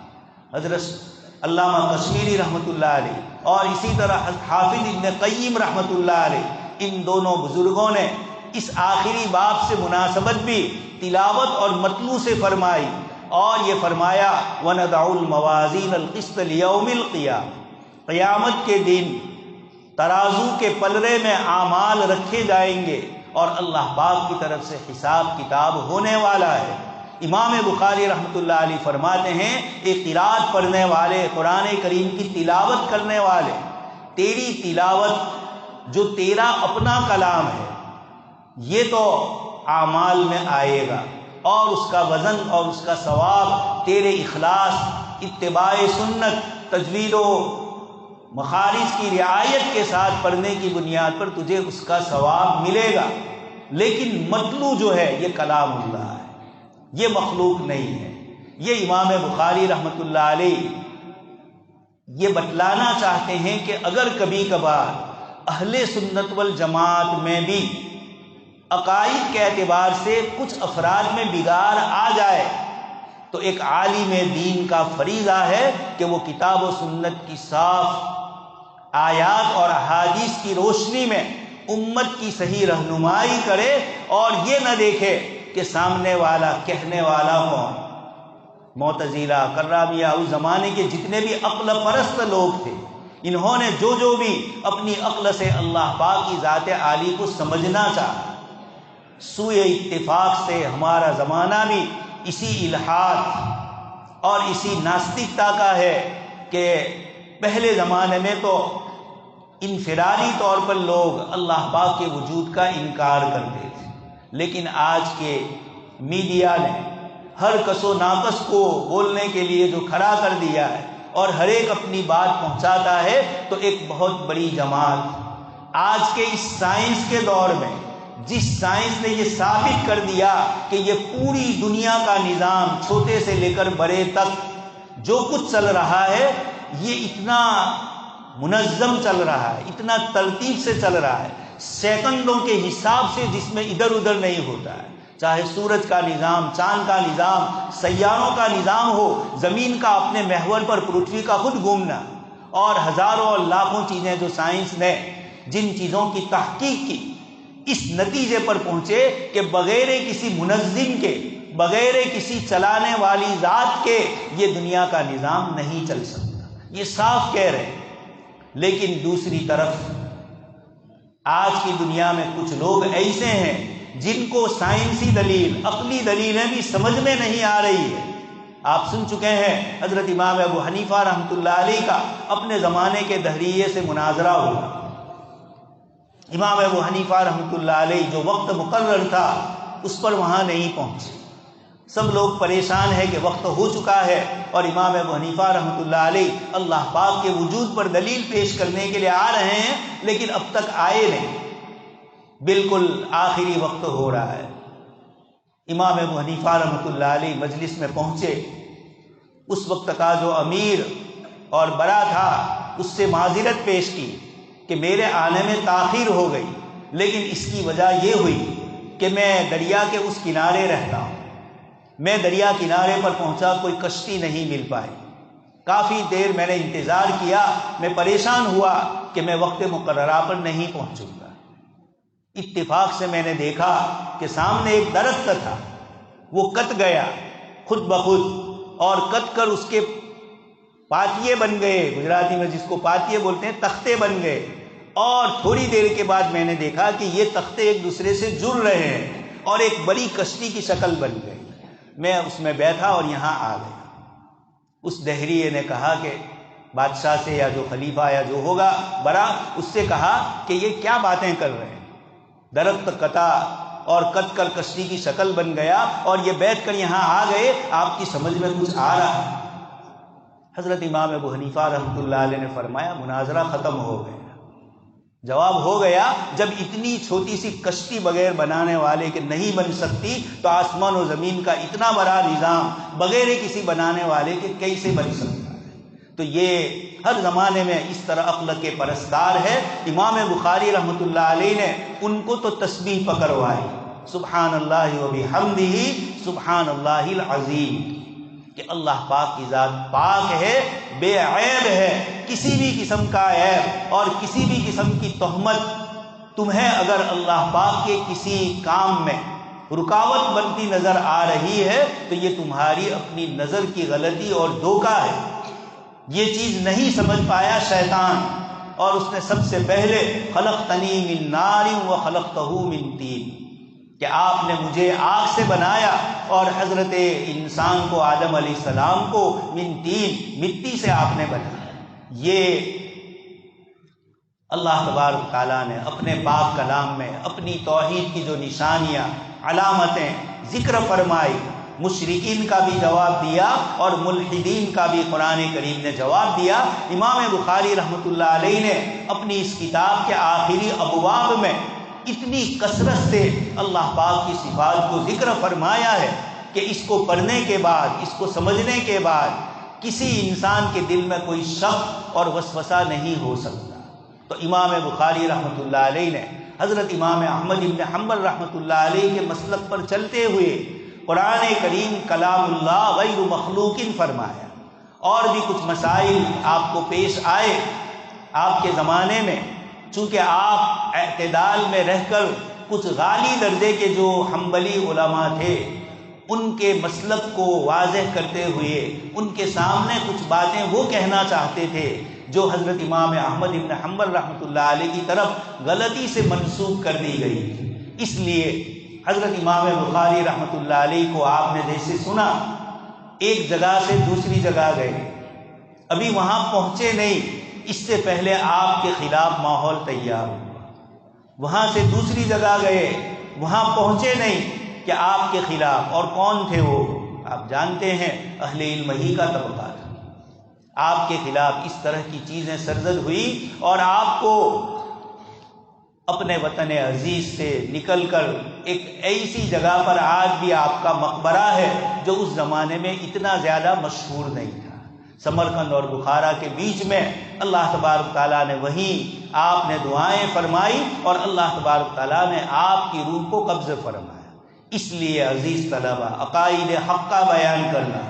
حضرت علامہ کشمیری رحمۃ اللہ علیہ اور اسی طرح حافظ ابن قیم رحمۃ اللہ علیہ، ان دونوں بزرگوں نے اس آخری باب سے مناسبت بھی تلاوت اور مطلوع سے فرمائی، اور یہ فرمایا وَنَضَعُ الْمَوَازِينَ الْقِسْطَ لِيَوْمِ الْقِيَامَةِ، قیامت کے دن ترازو کے پلڑے میں اعمال رکھے جائیں گے اور اللہ پاک کی طرف سے حساب کتاب ہونے والا ہے۔ امام بخاری رحمۃ اللہ علیہ فرماتے ہیں ایک قرات پڑھنے والے، قرآن کریم کی تلاوت کرنے والے، تیری تلاوت جو تیرا اپنا کلام ہے یہ تو اعمال میں آئے گا، اور اس کا وزن اور اس کا ثواب تیرے اخلاص، اتباع سنت، تجوید و مخارج کی رعایت کے ساتھ پڑھنے کی بنیاد پر تجھے اس کا ثواب ملے گا، لیکن مطلوع جو ہے یہ کلام اللہ ہے، یہ مخلوق نہیں ہے۔ یہ امام بخاری رحمۃ اللہ علیہ یہ بتلانا چاہتے ہیں کہ اگر کبھی کبھار اہل سنت والجماعت میں بھی عقائد کے اعتبار سے کچھ افراد میں بگاڑ آ جائے تو ایک عالم دین کا فریضہ ہے کہ وہ کتاب و سنت کی صاف آیات اور احادیث کی روشنی میں امت کی صحیح رہنمائی کرے، اور یہ نہ دیکھے کہ سامنے والا کہنے والا کون، معتزلہ، کرامیہ، اس زمانے کے جتنے بھی عقل پرست لوگ تھے، انہوں نے جو بھی اپنی عقل سے اللہ پاک کی ذات عالی کو سمجھنا چاہا، سوئے اتفاق سے ہمارا زمانہ بھی اسی الحاد اور اسی ناستکتا کا ہے کہ پہلے زمانے میں تو انفرادی طور پر لوگ اللہ پاک کے وجود کا انکار کرتے تھے، لیکن آج کے میڈیا نے ہر کس و ناقص کو بولنے کے لیے جو کھڑا کر دیا ہے اور ہر ایک اپنی بات پہنچاتا ہے، تو ایک بہت بڑی جماعت آج کے اس سائنس کے دور میں، جس سائنس نے یہ ثابت کر دیا کہ یہ پوری دنیا کا نظام چھوٹے سے لے کر بڑے تک جو کچھ چل رہا ہے یہ اتنا منظم چل رہا ہے، اتنا ترتیب سے چل رہا ہے، سیکنڈوں کے حساب سے، جس میں ادھر ادھر نہیں ہوتا ہے، چاہے سورج کا نظام، چاند کا نظام، سیاروں کا نظام ہو، زمین کا اپنے محور پر پرتھوی کا خود گھومنا، اور ہزاروں اور لاکھوں چیزیں جو سائنس نے جن چیزوں کی تحقیق کی، اس نتیجے پر پہنچے کہ بغیر کسی منظم کے، بغیر کسی چلانے والی ذات کے یہ دنیا کا نظام نہیں چل سکتا، یہ صاف کہہ رہے ہیں۔ لیکن دوسری طرف آج کی دنیا میں کچھ لوگ ایسے ہیں جن کو سائنسی دلیل، عقلی دلیلیں بھی سمجھ میں نہیں آ رہی ہے۔ آپ سن چکے ہیں حضرت امام ابو حنیفہ رحمۃ اللہ علیہ کا اپنے زمانے کے دہریے سے مناظرہ ہوا۔ امام ابو حنیفہ رحمۃ اللہ علیہ جو وقت مقرر تھا اس پر وہاں نہیں پہنچے، سب لوگ پریشان ہیں کہ وقت ہو چکا ہے، اور امام ابو حنیفہ رحمۃ اللہ علیہ اللہ پاک کے وجود پر دلیل پیش کرنے کے لیے آ رہے ہیں، لیکن اب تک آئے نہیں، بالکل آخری وقت ہو رہا ہے۔ امام ابو حنیفہ رحمۃ اللہ علیہ مجلس میں پہنچے، اس وقت کا جو امیر اور بڑا تھا اس سے معذرت پیش کی کہ میرے آنے میں تاخیر ہو گئی، لیکن اس کی وجہ یہ ہوئی کہ میں دریا کے اس کنارے رہتا ہوں، میں دریا کنارے پر پہنچا، کوئی کشتی نہیں مل پائی، کافی دیر میں نے انتظار کیا، میں پریشان ہوا کہ میں وقت مقررہ پر نہیں پہنچوں گا۔ اتفاق سے میں نے دیکھا کہ سامنے ایک درخت تھا، وہ کٹ گیا خود بخود، اور کٹ کر اس کے پاتیے بن گئے، گجراتی میں جس کو پاتیے بولتے ہیں، تختے بن گئے، اور تھوڑی دیر کے بعد میں نے دیکھا کہ یہ تختے ایک دوسرے سے جڑ رہے ہیں اور ایک بڑی کشتی کی شکل بن گئی۔ میں اس میں بیٹھا اور یہاں آ گیا۔ اس دہریے نے کہا کہ بادشاہ سے یا جو خلیفہ یا جو ہوگا بڑا، اس سے کہا کہ یہ کیا باتیں کر رہے ہیں، درخت کٹا اور کٹ کر کشتی کی شکل بن گیا اور یہ بیٹھ کر یہاں آ گئے، آپ کی سمجھ میں کچھ آ رہا ہے؟ حضرت امام ابو حنیفہ رحمۃ اللہ علیہ نے فرمایا مناظرہ ختم ہو گیا، جواب ہو گیا، جب اتنی چھوٹی سی کشتی بغیر بنانے والے کے نہیں بن سکتی تو آسمان و زمین کا اتنا بڑا نظام بغیر کسی بنانے والے کے کیسے بن سکتا ہے؟ تو یہ ہر زمانے میں اس طرح عقل کے پرستار ہے۔ امام بخاری رحمۃ اللہ علیہ نے ان کو تو تسبیح پکڑوائی، سبحان اللہ و بحمدہ سبحان اللہ العظیم، کہ اللہ پاک کی ذات پاک ہے، بے عیب ہے، کسی بھی قسم کا عیب اور کسی بھی قسم کی تہمت تمہیں اگر اللہ پاک کے کسی کام میں رکاوٹ بنتی نظر آ رہی ہے تو یہ تمہاری اپنی نظر کی غلطی اور دھوکہ ہے۔ یہ چیز نہیں سمجھ پایا شیطان، اور اس نے سب سے پہلے خلقتنی من نار و خلقتہ من طین، کہ آپ نے مجھے آگ سے بنایا اور حضرت انسان کو آدم علیہ السلام کو من طین مٹی سے آپ نے بنایا۔ یہ اللہ تبارک تعالیٰ نے اپنے پاک کلام میں اپنی توحید کی جو نشانیاں علامتیں ذکر فرمائی، مشرکین کا بھی جواب دیا اور ملحدین کا بھی قرآن کریم نے جواب دیا۔ امام بخاری رحمۃ اللہ علیہ نے اپنی اس کتاب کے آخری ابواب میں اتنی کثرت سے اللہ پاک کی صفات کو ذکر فرمایا ہے کہ اس کو پڑھنے کے بعد، اس کو سمجھنے کے بعد کسی انسان کے دل میں کوئی شک اور وسوسہ نہیں ہو سکتا۔ تو امام بخاری رحمۃ اللہ علیہ نے حضرت امام احمد بن حنبل رحمۃ اللہ علیہ کے مسلک پر چلتے ہوئے قرآن کریم کلام اللہ غیر مخلوق فرمایا۔ اور بھی کچھ مسائل آپ کو پیش آئے آپ کے زمانے میں، چونکہ آپ اعتدال میں رہ کر کچھ غالی درجے کے جو حنبلی علماء تھے ان کے مسلک کو واضح کرتے ہوئے ان کے سامنے کچھ باتیں وہ کہنا چاہتے تھے جو حضرت امام احمد بن حنبل رحمۃ اللہ علیہ کی طرف غلطی سے منسوب کر دی گئی۔ اس لیے حضرت امام بخاری رحمۃ اللہ علیہ کو آپ نے جیسے سنا، ایک جگہ سے دوسری جگہ گئے، ابھی وہاں پہنچے نہیں، اس سے پہلے آپ کے خلاف ماحول تیار ہوا، وہاں سے دوسری جگہ گئے، وہاں پہنچے نہیں کہ آپ کے خلاف، اور کون تھے وہ آپ جانتے ہیں، اہل علم ہی کا طبقہ تھا۔ آپ کے خلاف اس طرح کی چیزیں سرزد ہوئی اور آپ کو اپنے وطن عزیز سے نکل کر ایک ایسی جگہ پر آج بھی آپ کا مقبرہ ہے جو اس زمانے میں اتنا زیادہ مشہور نہیں تھا، سمرقند اور بخارا کے بیچ میں۔ اللہ تبارک تعالیٰ نے وہیں آپ نے دعائیں فرمائی اور اللہ تبارک تعالیٰ نے آپ کی روح کو قبض فرمایا۔ اس لیے عزیز طلبہ، عقائد حق کا بیان کرنا،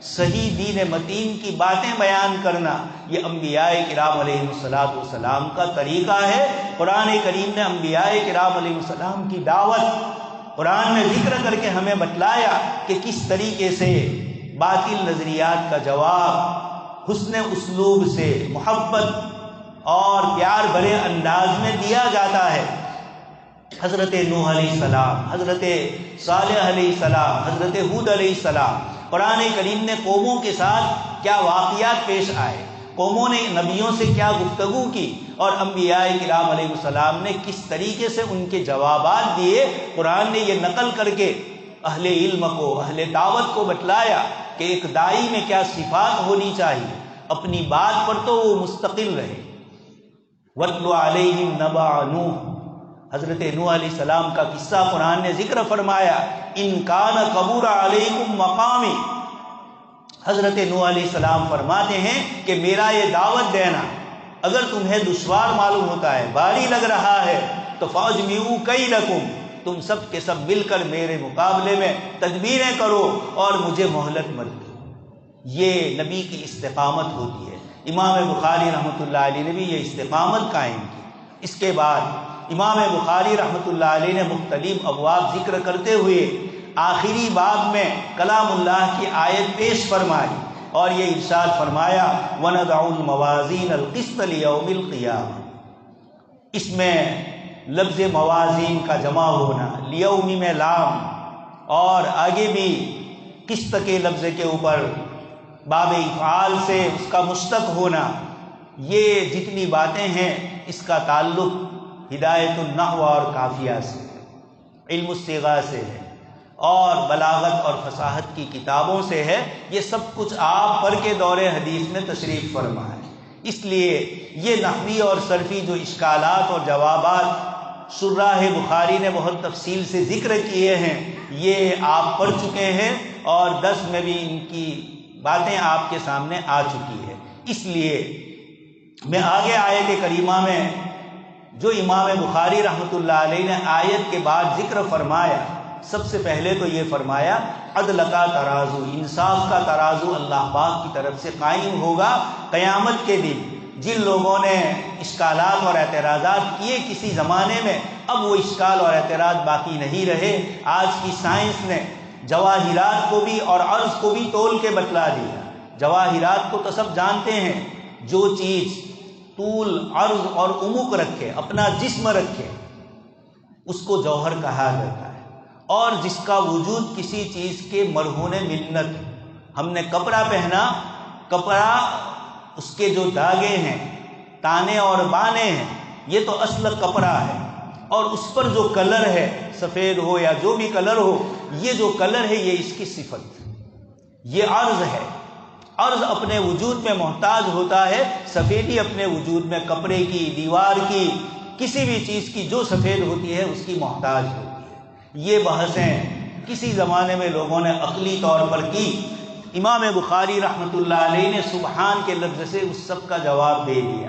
صحیح دین متین کی باتیں بیان کرنا، یہ انبیاء کرام علیہ السلام کا طریقہ ہے۔ قرآن کریم نے انبیاء کرام علیہ السلام کی دعوت قرآن میں ذکر کر کے ہمیں بتلایا کہ کس طریقے سے باطل نظریات کا جواب حسن اسلوب سے، محبت اور پیار بھرے انداز میں دیا جاتا ہے۔ حضرت نوح علیہ السلام، حضرت صالح علیہ السلام، حضرت ہود علیہ السلام، قرآن کریم نے قوموں کے ساتھ کیا واقعات پیش آئے، قوموں نے نبیوں سے کیا گفتگو کی اور انبیاء کرام علیہ السلام نے کس طریقے سے ان کے جوابات دیے، قرآن نے یہ نقل کر کے اہل علم کو، اہل دعوت کو بتلایا کہ ایک داعی میں کیا صفات ہونی چاہیے، اپنی بات پر تو وہ مستقل رہے۔ وَاتْلُ عَلَيْهِمْ نَبَأَ نُوحٍ، حضرت نوح علیہ السلام کا قصہ قرآن نے ذکر فرمایا، ان کان کبر علیکم مقامی۔ حضرت نوح علیہ السلام فرماتے ہیں کہ میرا یہ دعوت دینا اگر تمہیں دشوار معلوم ہوتا ہے، بھاری لگ رہا ہے، تو فاجمعوا کیدکم، تم سب کے سب مل کر میرے مقابلے میں تدبیریں کرو اور مجھے مہلت مت دو۔ یہ نبی کی استقامت ہوتی ہے۔ امام بخاری رحمۃ اللہ علیہ نے بھی یہ استقامت قائم کی۔ اس کے بعد امام بخاری رحمۃ اللہ علیہ نے مختلف ابواب ذکر کرتے ہوئے آخری باب میں کلام اللہ کی آیت پیش فرمائی اور یہ ارشاد فرمایا وَنَضَعُ الْمَوَازِينَ الْقِسْطَ لِيَوْمِ الْقِيَامَةِ۔ اس میں لفظ موازین کا جمع ہونا، لیوم میں لام، اور آگے بھی قسط کے لفظ کے اوپر باب افعال سے اس کا مشتق ہونا، یہ جتنی باتیں ہیں اس کا تعلق ہدایت النحو اور قافیہ سے، علم الصیغہ سے ہے اور بلاغت اور فصاحت کی کتابوں سے ہے۔ یہ سب کچھ آپ پر کے دور حدیث میں تشریف فرما ہے، اس لیے یہ نحوی اور صرفی جو اشکالات اور جوابات شراح بخاری نے بہت تفصیل سے ذکر کیے ہیں، یہ آپ پڑھ چکے ہیں اور درس میں بھی ان کی باتیں آپ کے سامنے آ چکی ہے۔ اس لیے میں آگے آیت کریمہ میں جو امام بخاری رحمۃ اللہ علیہ نے آیت کے بعد ذکر فرمایا، سب سے پہلے تو یہ فرمایا عدل کا ترازو، انصاف کا ترازو اللہ پاک کی طرف سے قائم ہوگا قیامت کے دن۔ جن لوگوں نے اشکالات اور اعتراضات کیے کسی زمانے میں، اب وہ اشکال اور اعتراض باقی نہیں رہے۔ آج کی سائنس نے جواہرات کو بھی اور عرض کو بھی تول کے بتلا دیا۔ جواہرات کو تو سب جانتے ہیں، جو چیز طول، عرض اور عمق رکھے، اپنا جسم رکھے، اس کو جوہر کہا جاتا ہے، اور جس کا وجود کسی چیز کے مرہون منت. ہم نے کپڑا پہنا، کپڑا اس کے جو داغے ہیں، تانے اور بانے ہیں، یہ تو اصل کپڑا ہے، اور اس پر جو کلر ہے، سفید ہو یا جو بھی کلر ہو، یہ جو کلر ہے یہ اس کی صفت، یہ عرض ہے. عرض اپنے وجود میں محتاج ہوتا ہے، سفیدی اپنے وجود میں کپڑے کی، دیوار کی، کسی بھی چیز کی جو سفید ہوتی ہے اس کی محتاج ہوتی ہے. یہ بحثیں کسی زمانے میں لوگوں نے عقلی طور پر کی. امام بخاری رحمۃ اللہ علیہ نے سبحان کے لفظ سے اس سب کا جواب دے دیا.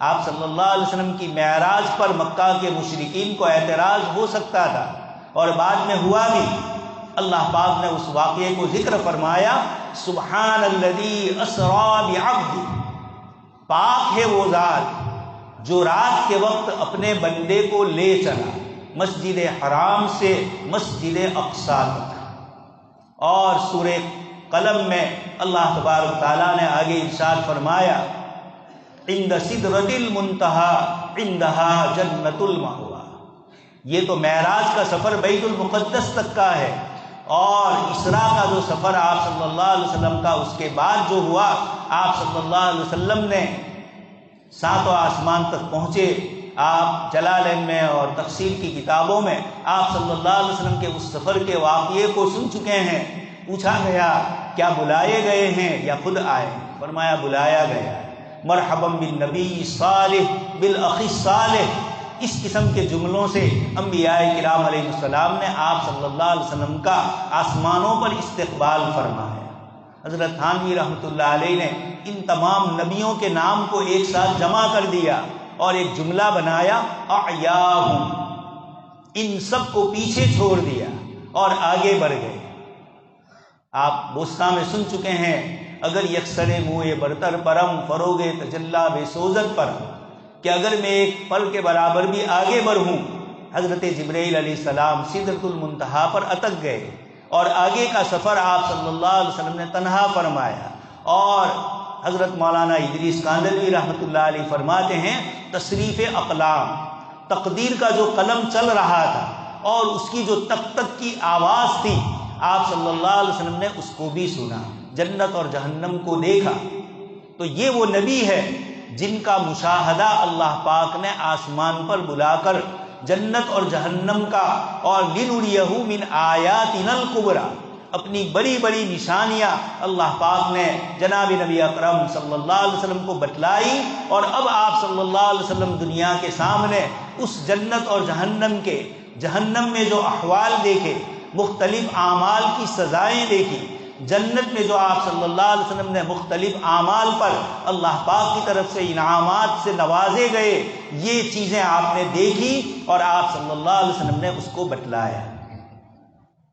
آپ صلی اللہ علیہ وسلم کی معراج پر مکہ کے مشرکین کو اعتراض ہو سکتا تھا، اور بعد میں ہوا بھی. اللہ پاک نے اس واقعے کو ذکر فرمایا، سبحان الذی اسری بعبدہ، پاک ہے وہ ذات جو رات کے وقت اپنے بندے کو لے چلا مسجد حرام سے مسجد اقصی تک. اور سورہ قلم میں اللہ تبارک تعالیٰ نے آگے ارشاد فرمایا، عند سدرۃ المنتہی عندہا جنۃ المأویٰ. یہ تو معراج کا سفر بیت المقدس تک کا ہے، اور اسراء کا جو سفر آپ صلی اللہ علیہ وسلم کا اس کے بعد جو ہوا، آپ صلی اللہ علیہ وسلم نے 7 آسمان تک پہنچے. آپ جلالین میں اور تفسیر کی کتابوں میں آپ صلی اللہ علیہ وسلم کے اس سفر کے واقعے کو سن چکے ہیں. پوچھا گیا کیا بلائے گئے ہیں یا خود آئے؟ فرمایا بلایا گیا. مرحبا بالنبی صالح بالاخی صالح، اس قسم کے جملوں سے انبیاء کرام علیہ السلام نے آپ صلی اللہ علیہ وسلم کا آسمانوں پر استقبال فرمایا. حضرت تھانوی رحمۃ اللہ علیہ نے ان تمام نبیوں کے نام کو ایک ساتھ جمع کر دیا اور ایک جملہ بنایا، احیاہم، ان سب کو پیچھے چھوڑ دیا اور آگے بڑھ گئے. آپ بوستا میں سن چکے ہیں، اگر یکسر موئے برتر پرم فروغ تجلا بے سوزت پر، کہ اگر میں ایک پل کے برابر بھی آگے بڑھوں. حضرت جبرائیل علیہ السلام سدرۃ المنتہا پر اٹک گئے، اور آگے کا سفر آپ صلی اللہ علیہ وسلم نے تنہا فرمایا. اور حضرت مولانا ادریس کاندھلوی رحمۃ اللہ علیہ فرماتے ہیں، تصریف اقلام، تقدیر کا جو قلم چل رہا تھا اور اس کی جو تک تک کی آواز تھی، آپ صلی اللہ علیہ وسلم نے اس کو بھی سنا، جنت اور جہنم کو دیکھا. تو یہ وہ نبی ہے جن کا مشاہدہ اللہ پاک نے آسمان پر بلا کر جنت اور جہنم کا، اور لِنُرِيَهُ مِنْ آیَاتِنَا الْكُبْرَى، اپنی بڑی بڑی نشانیاں اللہ پاک نے جناب نبی اکرم صلی اللہ علیہ وسلم کو بتلائی. اور اب آپ صلی اللہ علیہ وسلم دنیا کے سامنے اس جنت اور جہنم کے، جہنم میں جو احوال دیکھے، مختلف اعمال کی سزائیں دیکھی، جنت میں جو آپ صلی اللہ علیہ وسلم نے مختلف اعمال پر اللہ پاک کی طرف سے انعامات سے نوازے گئے، یہ چیزیں آپ نے دیکھی اور آپ صلی اللہ علیہ وسلم نے اس کو بتلایا.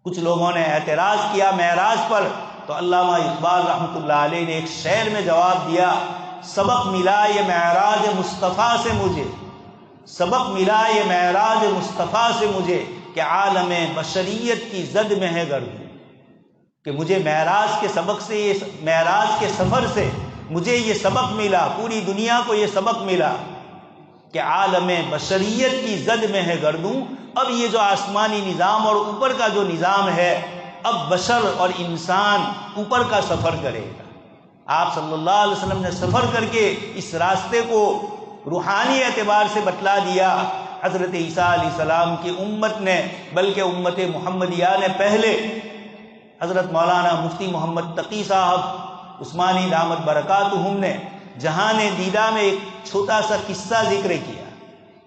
کچھ لوگوں نے اعتراض کیا معراج پر، تو علامہ اقبال رحمۃ اللہ علیہ نے ایک شعر میں جواب دیا، سبق ملا یہ معراج مصطفیٰ سے مجھے، سبق ملا یہ معراج مصطفیٰ سے مجھے، کہ عالم بشریت کی زد میں ہے گردوں. کہ مجھے معراج کے سبق سے، یہ معراج کے سفر سے مجھے یہ سبق ملا، پوری دنیا کو یہ سبق ملا کہ عالم بشریت کی زد میں ہے گردوں. اب یہ جو آسمانی نظام اور اوپر کا جو نظام ہے، اب بشر اور انسان اوپر کا سفر کرے گا. آپ صلی اللہ علیہ وسلم نے سفر کر کے اس راستے کو روحانی اعتبار سے بتلا دیا. حضرت عیسیٰ علیہ السلام کی امت نے، بلکہ امت محمدیہ نے پہلے، حضرت مولانا مفتی محمد تقی صاحب عثمانی دامت برکاتہم نے جہان دیدہ میں ایک چھوٹا سا قصہ ذکر کیا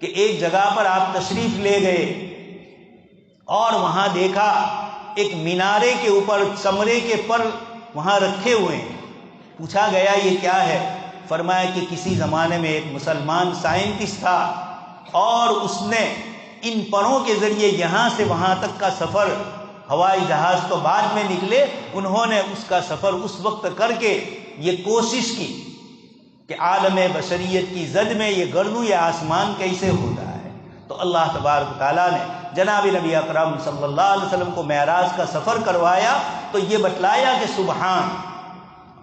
کہ ایک جگہ پر آپ تشریف لے گئے اور وہاں دیکھا ایک مینارے کے اوپر چمڑے کے پر وہاں رکھے ہوئے ہیں. پوچھا گیا یہ کیا ہے؟ فرمایا کہ کسی زمانے میں ایک مسلمان سائنٹسٹ تھا اور اس نے ان پروں کے ذریعے یہاں سے وہاں تک کا سفر، ہوائی جہاز تو بعد میں نکلے، انہوں نے اس کا سفر اس وقت کر کے یہ کوشش کی کہ عالم بشریت کی زد میں یہ گردوں، یہ آسمان کیسے ہوتا ہے. تو اللہ تبارک تعالیٰ نے جناب نبی اکرم صلی اللہ علیہ وسلم کو معراج کا سفر کروایا تو یہ بتلایا کہ سبحان،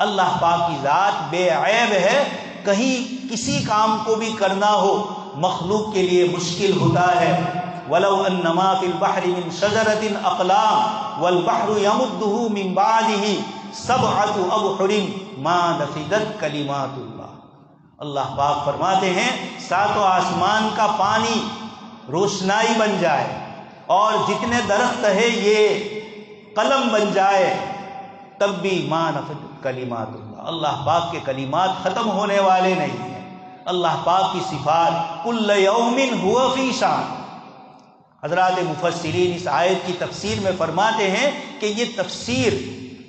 اللہ پاک کی ذات بے عیب ہے، کہیں کسی کام کو بھی کرنا ہو مخلوق کے لیے مشکل ہوتا ہے۔ وَلَوْ أَنَّ مَا فِي الْبَحْرِ مِنْ شَجَرَةٍ أَقْلَامٌ وَالْبَحْرُ يَمُدُّهُ مِنْ بَعْدِهِ سَبْعَةُ أَبْحُرٍ مَا نَفِدَتْ كَلِمَاتُ اللَّهِ۔ اللہ پاک فرماتے ہیں ساتوں آسمان کا پانی روشنائی بن جائے اور جتنے درخت ہے یہ قلم بن جائے تب بھی ما نفدت کلمات اللہ، اللہ پاک کے کلمات ختم ہونے والے نہیں ہیں۔ اللہ پاک کی صفات کل یوم ہوا فی شان۔ حضرات مفسرین اس آیت کی تفسیر میں فرماتے ہیں کہ یہ تفسیر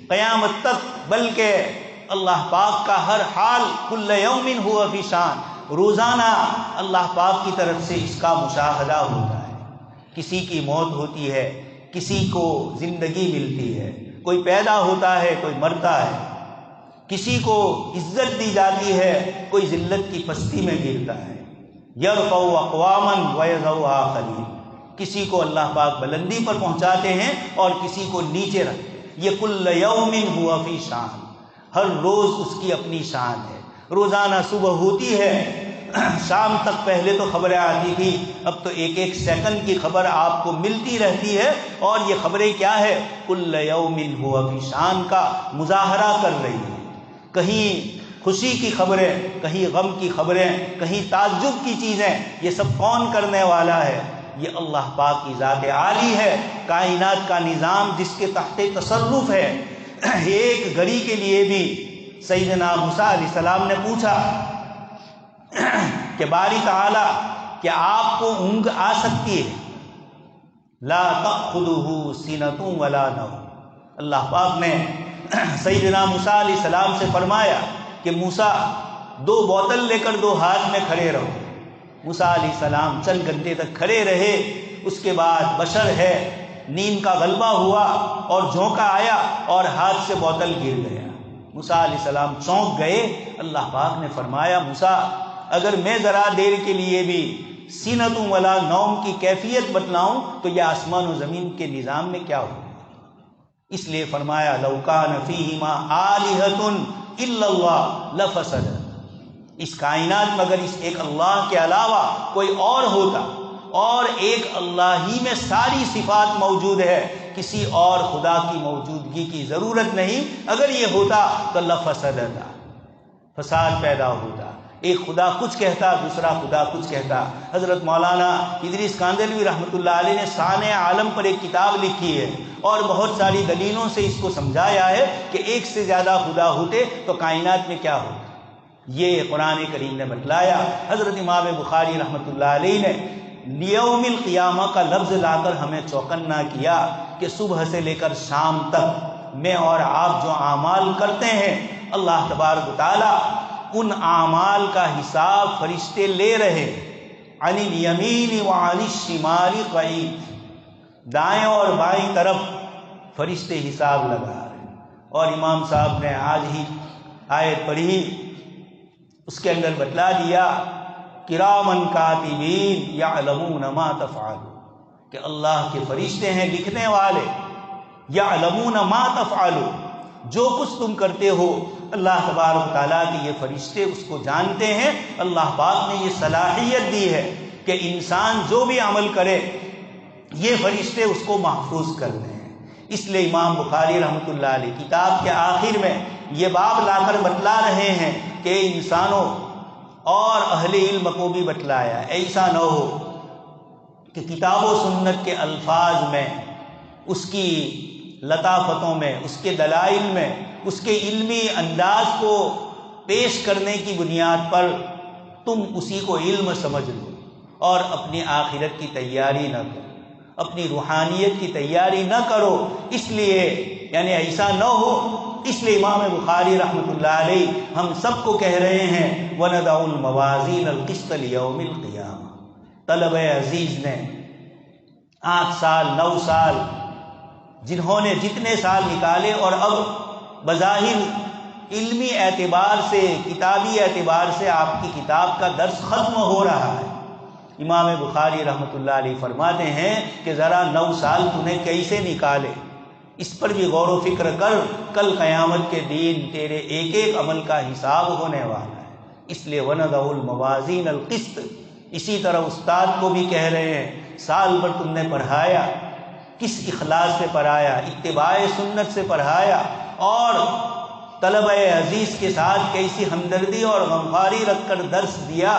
قیامت تک، بلکہ اللہ پاک کا ہر حال کل یوم ہوا فی شان، روزانہ اللہ پاک کی طرف سے اس کا مشاہدہ ہوتا ہے۔ کسی کی موت ہوتی ہے، کسی کو زندگی ملتی ہے، کوئی پیدا ہوتا ہے، کوئی مرتا ہے، کسی کو عزت دی جاتی ہے، کوئی ذلت کی پستی میں گرتا ہے۔ یرفع اقواما ویضع آخرین، کسی کو اللہ پاک بلندی پر پہنچاتے ہیں اور کسی کو نیچے رکھتے ہیں۔ یہ کل یوم ہوا فی شان، ہر روز اس کی اپنی شان ہے۔ روزانہ صبح ہوتی ہے، شام تک پہلے تو خبریں آتی تھی، اب تو ایک ایک سیکنڈ کی خبر آپ کو ملتی رہتی ہے، اور یہ خبریں کیا ہے؟ کل یوم ہوا فی شان کا مظاہرہ کر رہی ہے۔ کہیں خوشی کی خبریں، کہیں غم کی خبریں، کہیں تعجب کی چیزیں، یہ سب کون کرنے والا ہے؟ یہ اللہ پاک کی ذات عالی ہے، کائنات کا نظام جس کے تحت تصرف ہے۔ ایک گھڑی کے لیے بھی سیدنا موسیٰ علیہ السلام نے پوچھا کہ باری تعالی کہ آپ کو اونگ آ سکتی ہے؟ لا تأخذہ سنۃ ولا نوم۔ اللہ پاک نے سیدنا موسیٰ علیہ السلام سے فرمایا کہ موسیٰ 2 بوتل لے کر 2 ہاتھ میں کھڑے رہو۔ موسیٰ علیہ السلام چند گھنٹے تک کھڑے رہے، اس کے بعد بشر ہے، نیند کا غلبہ ہوا اور جھونکا آیا اور ہاتھ سے بوتل گر گیا۔ موسیٰ علیہ السلام چونک گئے۔ اللہ پاک نے فرمایا موسیٰ اگر میں ذرا دیر کے لیے بھی سینۃ ولا نوم کی کیفیت بتلاؤں تو یہ آسمان و زمین کے نظام میں کیا ہوگا؟ اس لیے فرمایا لو کان فیہما آلہۃ الا اللہ لفسدتا، اس کائنات میں اگر اس ایک اللہ کے علاوہ کوئی اور ہوتا، اور ایک اللہ ہی میں ساری صفات موجود ہے، کسی اور خدا کی موجودگی کی ضرورت نہیں، اگر یہ ہوتا تو لفسدتا، فساد پیدا ہوتا، ایک خدا کچھ کہتا دوسرا خدا کچھ کہتا۔ حضرت مولانا ادریس کاندھلوی رحمۃ اللہ علیہ نے شان عالم پر ایک کتاب لکھی ہے اور بہت ساری دلیلوں سے اس کو سمجھایا ہے کہ ایک سے زیادہ خدا ہوتے تو کائنات میں کیا ہوتا۔ یہ قرآن کریم نے بتلایا۔ حضرت امام بخاری رحمۃ اللہ علیہ نے لیوم القیامہ کا لفظ لا کر ہمیں چوکنا کیا کہ صبح سے لے کر شام تک میں اور آپ جو اعمال کرتے ہیں، اللہ تبارک و تعالی ان اعمال کا حساب فرشتے لے رہے، عن الیمین وعن الشمال قعید، دائیں اور بائیں طرف فرشتے حساب لگا رہے۔ اور امام صاحب نے آج ہی آیت پڑھی، اس کے اندر بتلا دیا کرامن کاتبین یعلمون ما تفعلون، کہ اللہ کے فرشتے ہیں لکھنے والے، یعلمون ما تفعلون، جو کچھ تم کرتے ہو اللہ تبارک تعالیٰ کے یہ فرشتے اس کو جانتے ہیں۔ اللہ پاک نے یہ صلاحیت دی ہے کہ انسان جو بھی عمل کرے یہ فرشتے اس کو محفوظ کرتے ہیں۔ اس لیے امام بخاری رحمۃ اللہ علیہ کتاب کے آخر میں یہ باب لا کر بتلا رہے ہیں کہ انسانوں اور اہل علم کو بھی بتلایا، ایسا نہ ہو کہ کتاب و سنت کے الفاظ میں، اس کی لطافتوں میں، اس کے دلائل میں، اس کے علمی انداز کو پیش کرنے کی بنیاد پر تم اسی کو علم سمجھ لو اور اپنی آخرت کی تیاری نہ کرو، اپنی روحانیت کی تیاری نہ کرو۔ اس لیے یعنی ایسا نہ ہو، اس لیے امام بخاری رحمۃ اللہ علیہ ہم سب کو کہہ رہے ہیں وَنَضَعُ الْمَوَازِينَ الْقِسْطَ لِيَوْمِ الْقِيَامَةِ۔ طلبہ عزیز نے 8 سال 9 سال جنہوں نے جتنے سال نکالے اور اب بظاہر علمی اعتبار سے، کتابی اعتبار سے آپ کی کتاب کا درس ختم ہو رہا ہے، امام بخاری رحمۃ اللہ علیہ فرماتے ہیں کہ ذرا 9 سال تو نے کیسے نکالے، اس پر بھی غور و فکر کر، کل قیامت کے دن تیرے ایک ایک عمل کا حساب ہونے والا ہے۔ اس لیے وَنَضَعُ الْمَوَازِينَ الْقِسْطَ اسی طرح استاد کو بھی کہہ رہے ہیں سال بھر تم نے پڑھایا، کس اخلاص سے پڑھایا، اتباع سنت سے پڑھایا، اور طلبہ عزیز کے ساتھ کیسی ہمدردی اور غمخواری رکھ کر درس دیا،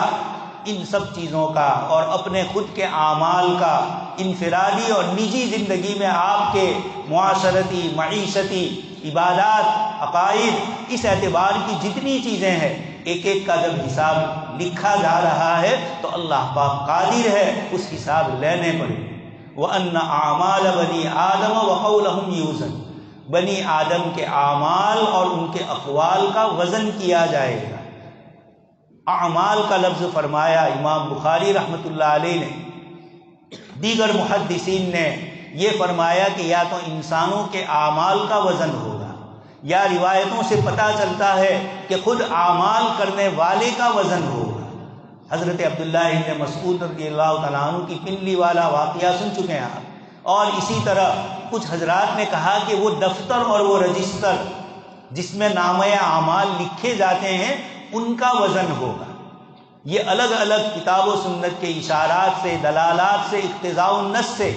ان سب چیزوں کا اور اپنے خود کے اعمال کا، انفرادی اور نجی زندگی میں آپ کے معاشرتی، معیشتی، عبادات، عقائد، اس اعتبار کی جتنی چیزیں ہیں، ایک ایک کا جب حساب لکھا جا رہا ہے تو اللہ پاک قادر ہے اس حساب لینے پر۔ وَأَنَّ أَعْمَالَ بَنِي آدَمَ وَقَوْلَهُمْ يُوزَنُ، بنی آدم کے اعمال اور ان کے اقوال کا وزن کیا جائے گا۔ اعمال کا لفظ فرمایا امام بخاری رحمۃ اللہ علیہ نے، دیگر محدثین نے یہ فرمایا کہ یا تو انسانوں کے اعمال کا وزن ہوگا، یا روایتوں سے پتہ چلتا ہے کہ خود اعمال کرنے والے کا وزن ہوگا۔ حضرت عبداللہ ابن مسعود رضی اللہ تعالیٰ عنہ کی پنڈلی والا واقعہ سن چکے ہیں آپ، اور اسی طرح کچھ حضرات نے کہا کہ وہ دفتر اور وہ رجسٹر جس میں نامہ اعمال لکھے جاتے ہیں ان کا وزن ہوگا۔ یہ الگ الگ کتاب و سنت کے اشارات سے، دلالات سے، اقتضاء النص سے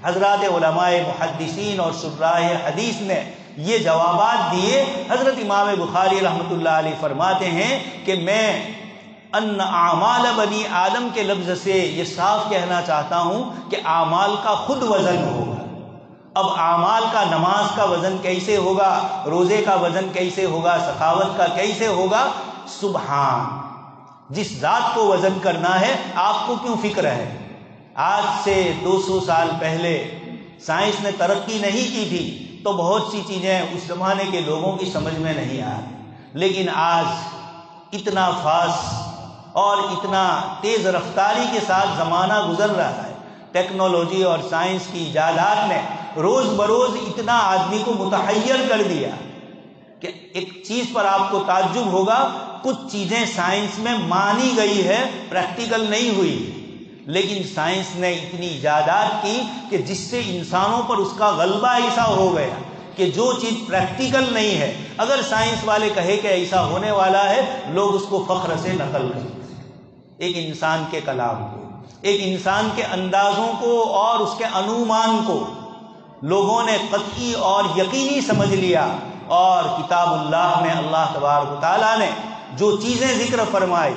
حضرات علماء محدثین اور شراح حدیث نے یہ جوابات دیے۔ حضرت امام بخاری رحمۃ اللہ علیہ فرماتے ہیں کہ میں ان اعمال بنی آدم کے لفظ سے یہ صاف کہنا چاہتا ہوں کہ اعمال کا خود وزن ہوگا۔ اب اعمال کا نماز کا وزن کیسے ہوگا، روزے کا وزن کیسے ہوگا، سخاوت کا کیسے ہوگا؟ سبحان، جس ذات کو وزن کرنا ہے آپ کو کیوں فکر ہے؟ آج سے 200 سال پہلے سائنس نے ترقی نہیں کی تھی تو بہت سی چیزیں اس زمانے کے لوگوں کی سمجھ میں نہیں آ رہی، لیکن آج اتنا فاسٹ اور اتنا تیز رفتاری کے ساتھ زمانہ گزر رہا ہے، ٹیکنالوجی اور سائنس کی ایجادات نے روز بروز اتنا آدمی کو متحیر کر دیا کہ ایک چیز پر آپ کو تعجب ہوگا، کچھ چیزیں سائنس میں مانی گئی ہے، پریکٹیکل نہیں ہوئی، لیکن سائنس نے اتنی ایجادات کی کہ جس سے انسانوں پر اس کا غلبہ ایسا ہو گیا کہ جو چیز پریکٹیکل نہیں ہے اگر سائنس والے کہے کہ ایسا ہونے والا ہے، لوگ اس کو فخر سے نقل کرتے ہیں۔ ایک انسان کے کلام کو، ایک انسان کے اندازوں کو اور اس کے انومان کو لوگوں نے قطعی اور یقینی سمجھ لیا، اور کتاب اللہ میں اللہ تبارک و تعالیٰ نے جو چیزیں ذکر فرمائی،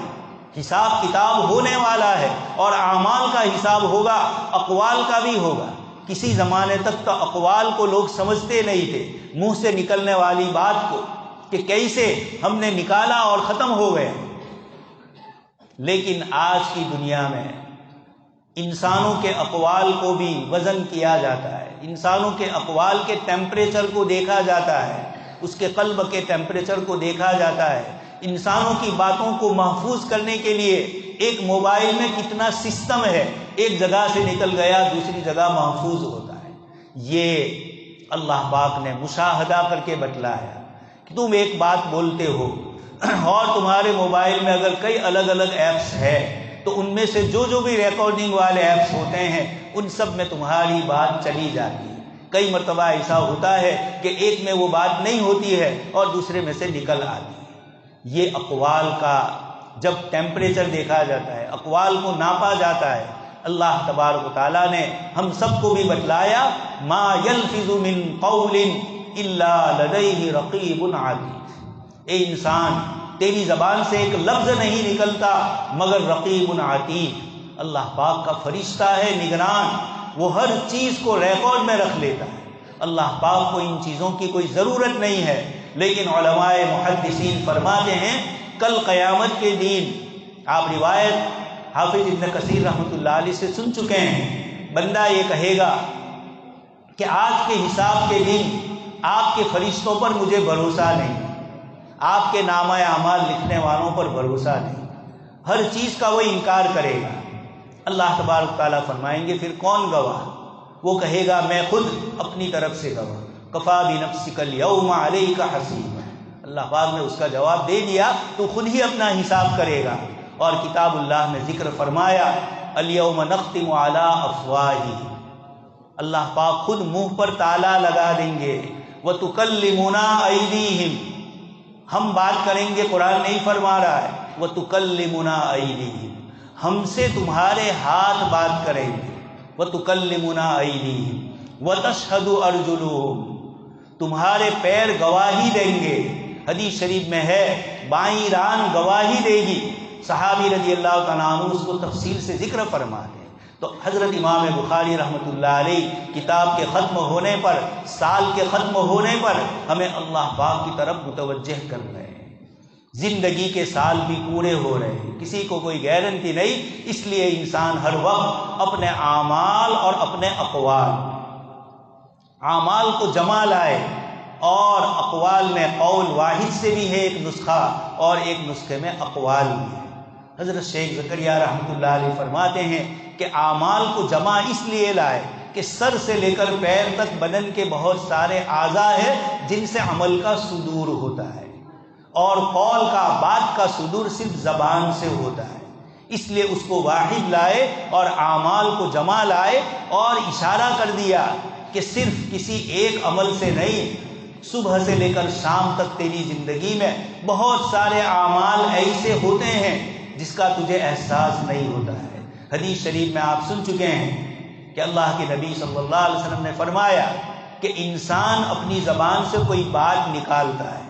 حساب کتاب ہونے والا ہے اور اعمال کا حساب ہوگا، اقوال کا بھی ہوگا۔ کسی زمانے تک تو اقوال کو لوگ سمجھتے نہیں تھے، منہ سے نکلنے والی بات کو کہ کیسے ہم نے نکالا اور ختم ہو گئے، لیکن آج کی دنیا میں انسانوں کے اقوال کو بھی وزن کیا جاتا ہے، انسانوں کے اقوال کے ٹیمپریچر کو دیکھا جاتا ہے، اس کے قلب کے ٹیمپریچر کو دیکھا جاتا ہے۔ انسانوں کی باتوں کو محفوظ کرنے کے لیے ایک موبائل میں کتنا سسٹم ہے، ایک جگہ سے نکل گیا دوسری جگہ محفوظ ہوتا ہے۔ یہ اللہ پاک نے مشاہدہ کر کے بتلایا کہ تم ایک بات بولتے ہو اور تمہارے موبائل میں اگر کئی الگ الگ ایپس ہے تو ان میں سے جو بھی ریکارڈنگ والے ایپس ہوتے ہیں ان سب میں تمہاری بات چلی جاتی ہے۔ کئی مرتبہ ایسا ہوتا ہے کہ ایک میں وہ بات نہیں ہوتی ہے اور دوسرے میں سے نکل آتی ہے۔ یہ اقوال کا جب ٹیمپریچر دیکھا جاتا ہے، اقوال کو ناپا جاتا ہے، اللہ تبارک و تعالیٰ نے ہم سب کو بھی بتلایا، ما یلفظ من قول الا لدیہ رقیب عتید۔ اے انسان، تیری زبان سے ایک لفظ نہیں نکلتا مگر رقیب عتید، اللہ پاک کا فرشتہ ہے نگران، وہ ہر چیز کو ریکارڈ میں رکھ لیتا ہے۔ اللہ پاک کو ان چیزوں کی کوئی ضرورت نہیں ہے، لیکن علماء محدثین فرماتے ہیں کل قیامت کے دن، آپ روایت حافظ ابن کثیر رحمۃ اللہ علیہ سے سن چکے ہیں، بندہ یہ کہے گا کہ آج کے حساب کے دن آپ کے فرشتوں پر مجھے بھروسہ نہیں، آپ کے نامہ اعمال لکھنے والوں پر بھروسہ نہیں، ہر چیز کا وہ انکار کرے گا۔ اللہ تبارک تعالیٰ فرمائیں گے پھر کون گواہ؟ وہ کہے گا میں خود اپنی طرف سے گواہ، کفا بنفسک الیوم علیک حسیبا۔ اللہ پاک نے اس کا جواب دے دیا، تو خود ہی اپنا حساب کرے گا۔ اور کتاب اللہ میں ذکر فرمایا الیوم نختم علی افواہہم، اللہ پاک خود منہ پر تالا لگا دیں گے، وتکلمنا ایدیہم، ہم بات کریں گے، قرآن نہیں فرما رہا ہے وتکلمنا ایدیہم، ہم سے تمہارے ہاتھ بات کریں گے، وَتُكَلِّمُنَا أَيْدِيهِمْ وَتَشْهَدُ أَرْجُلُهُمْ، تمہارے پیر گواہی دیں گے۔ حدیث شریف میں ہے بائیں ران گواہی دے گی۔ صحابی رضی اللہ تعالیٰ عنہ اس کو تفصیل سے ذکر فرماتے ہیں۔ تو حضرت امام بخاری رحمۃ اللہ علیہ کتاب کے ختم ہونے پر، سال کے ختم ہونے پر ہمیں اللہ پاک کی طرف متوجہ کر رہے ہیں۔ زندگی کے سال بھی پورے ہو رہے ہیں، کسی کو کوئی گارنٹی نہیں، اس لیے انسان ہر وقت اپنے اعمال اور اپنے اعمال کو جمع لائے، اور اقوال میں قول واحد سے بھی ہے ایک نسخہ، اور ایک نسخے میں اقوال بھی ہے۔ حضرت شیخ زکریہ رحمۃ اللہ علیہ فرماتے ہیں کہ اعمال کو جمع اس لیے لائے کہ سر سے لے کر پیر تک بدن کے بہت سارے اعضاء ہیں جن سے عمل کا صدور ہوتا ہے، اور قول کا، بات کا صدور صرف زبان سے ہوتا ہے۔ اس لیے اس کو واحد لائے اور اعمال کو جمع لائے، اور اشارہ کر دیا کہ صرف کسی ایک عمل سے نہیں، صبح سے لے کر شام تک تیری زندگی میں بہت سارے اعمال ایسے ہوتے ہیں جس کا تجھے احساس نہیں ہوتا ہے۔ حدیث شریف میں آپ سن چکے ہیں کہ اللہ کے نبی صلی اللہ علیہ وسلم نے فرمایا کہ انسان اپنی زبان سے کوئی بات نکالتا ہے،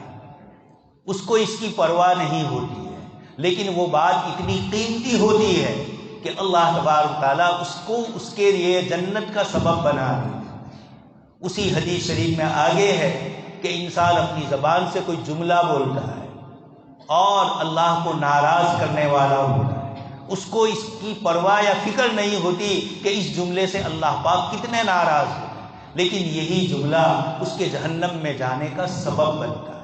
اس کو اس کی پرواہ نہیں ہوتی ہے، لیکن وہ بات اتنی قیمتی ہوتی ہے کہ اللہ تبارک تعالیٰ اس کو اس کے لیے جنت کا سبب بنا دیتا ہے۔ اسی حدیث شریف میں آگے ہے کہ انسان اپنی زبان سے کوئی جملہ بولتا ہے اور اللہ کو ناراض کرنے والا ہوتا ہے، اس کو اس کی پرواہ یا فکر نہیں ہوتی کہ اس جملے سے اللہ پاک کتنے ناراض ہوتے ہیں، لیکن یہی جملہ اس کے جہنم میں جانے کا سبب بنتا ہے۔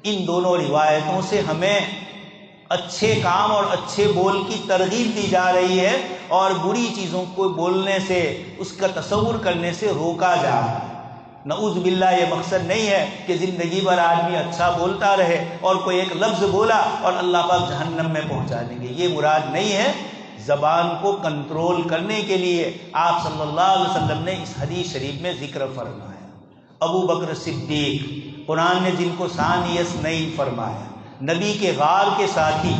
ان دونوں روایتوں سے ہمیں اچھے کام اور اچھے بول کی ترغیب دی جا رہی ہے، اور بری چیزوں کو بولنے سے، اس کا تصور کرنے سے روکا جا رہا ہے۔ نعوذ باللہ یہ مقصد نہیں ہے کہ زندگی بھر آدمی اچھا بولتا رہے اور کوئی ایک لفظ بولا اور اللہ پاک جہنم میں پہنچا دیں گے، یہ مراد نہیں ہے۔ زبان کو کنٹرول کرنے کے لیے آپ صلی اللہ علیہ وسلم نے اس حدیث شریف میں ذکر فرمایا۔ ابو بکر صدیق، قرآن نے جن کو ثانیہ نہیں فرمایا، نبی کے غار کے ساتھی،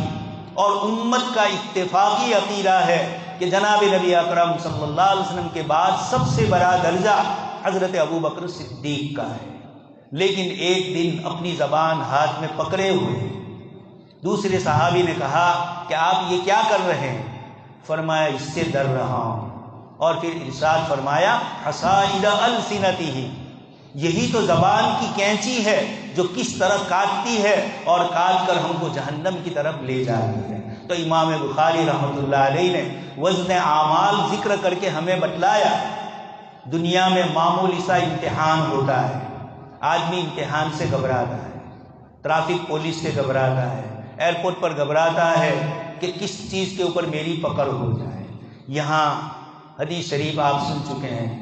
اور امت کا اتفاقی عقیدہ ہے کہ جناب نبی اکرم صلی اللہ علیہ وسلم کے بعد سب سے بڑا درجہ حضرت ابو بکر صدیق کا ہے، لیکن ایک دن اپنی زبان ہاتھ میں پکڑے ہوئے دوسرے صحابی نے کہا کہ آپ یہ کیا کر رہے ہیں؟ فرمایا اس سے ڈر رہا ہوں، اور پھر ارشاد فرمایا حصائد السنتہ، یہی تو زبان کی کینچی ہے جو کس طرح کاٹتی ہے اور کاٹ کر ہم کو جہنم کی طرف لے جاتی ہے۔ تو امام بخاری رحمۃ اللہ علیہ نے وزن اعمال ذکر کر کے ہمیں بتلایا۔ دنیا میں معمولی سا امتحان ہوتا ہے، آدمی امتحان سے گھبراتا ہے، ٹریفک پولیس سے گھبراتا ہے، ایئرپورٹ پر گھبراتا ہے کہ کس چیز کے اوپر میری پکڑ ہو جائے۔ یہاں حدیث شریف آپ سن چکے ہیں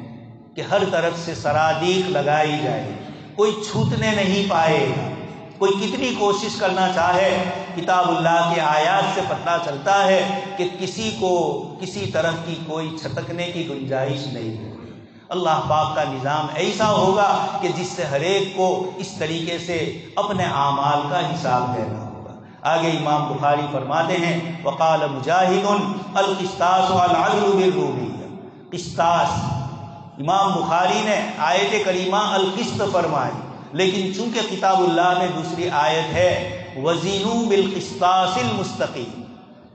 کہ ہر طرف سے سرادیق لگائی جائے، کوئی چھوٹنے نہیں پائے گا۔ کوئی کتنی کوشش کرنا چاہے، کتاب اللہ کے آیات سے پتہ چلتا ہے کہ کسی کو کسی طرح کی کوئی چھٹکنے کی گنجائش نہیں ہوگی۔ اللہ پاک کا نظام ایسا ہوگا کہ جس سے ہر ایک کو اس طریقے سے اپنے اعمال کا حساب دینا ہوگا۔ آگے امام بخاری فرماتے ہیں وقال مجاہد القسطاس والعدل بالروبیہ، قسطاس، امام بخاری نے آیت کریمہ القسط فرمائی، لیکن چونکہ کتاب اللہ میں دوسری آیت ہے وزنوا بالقسطاس المستقیم،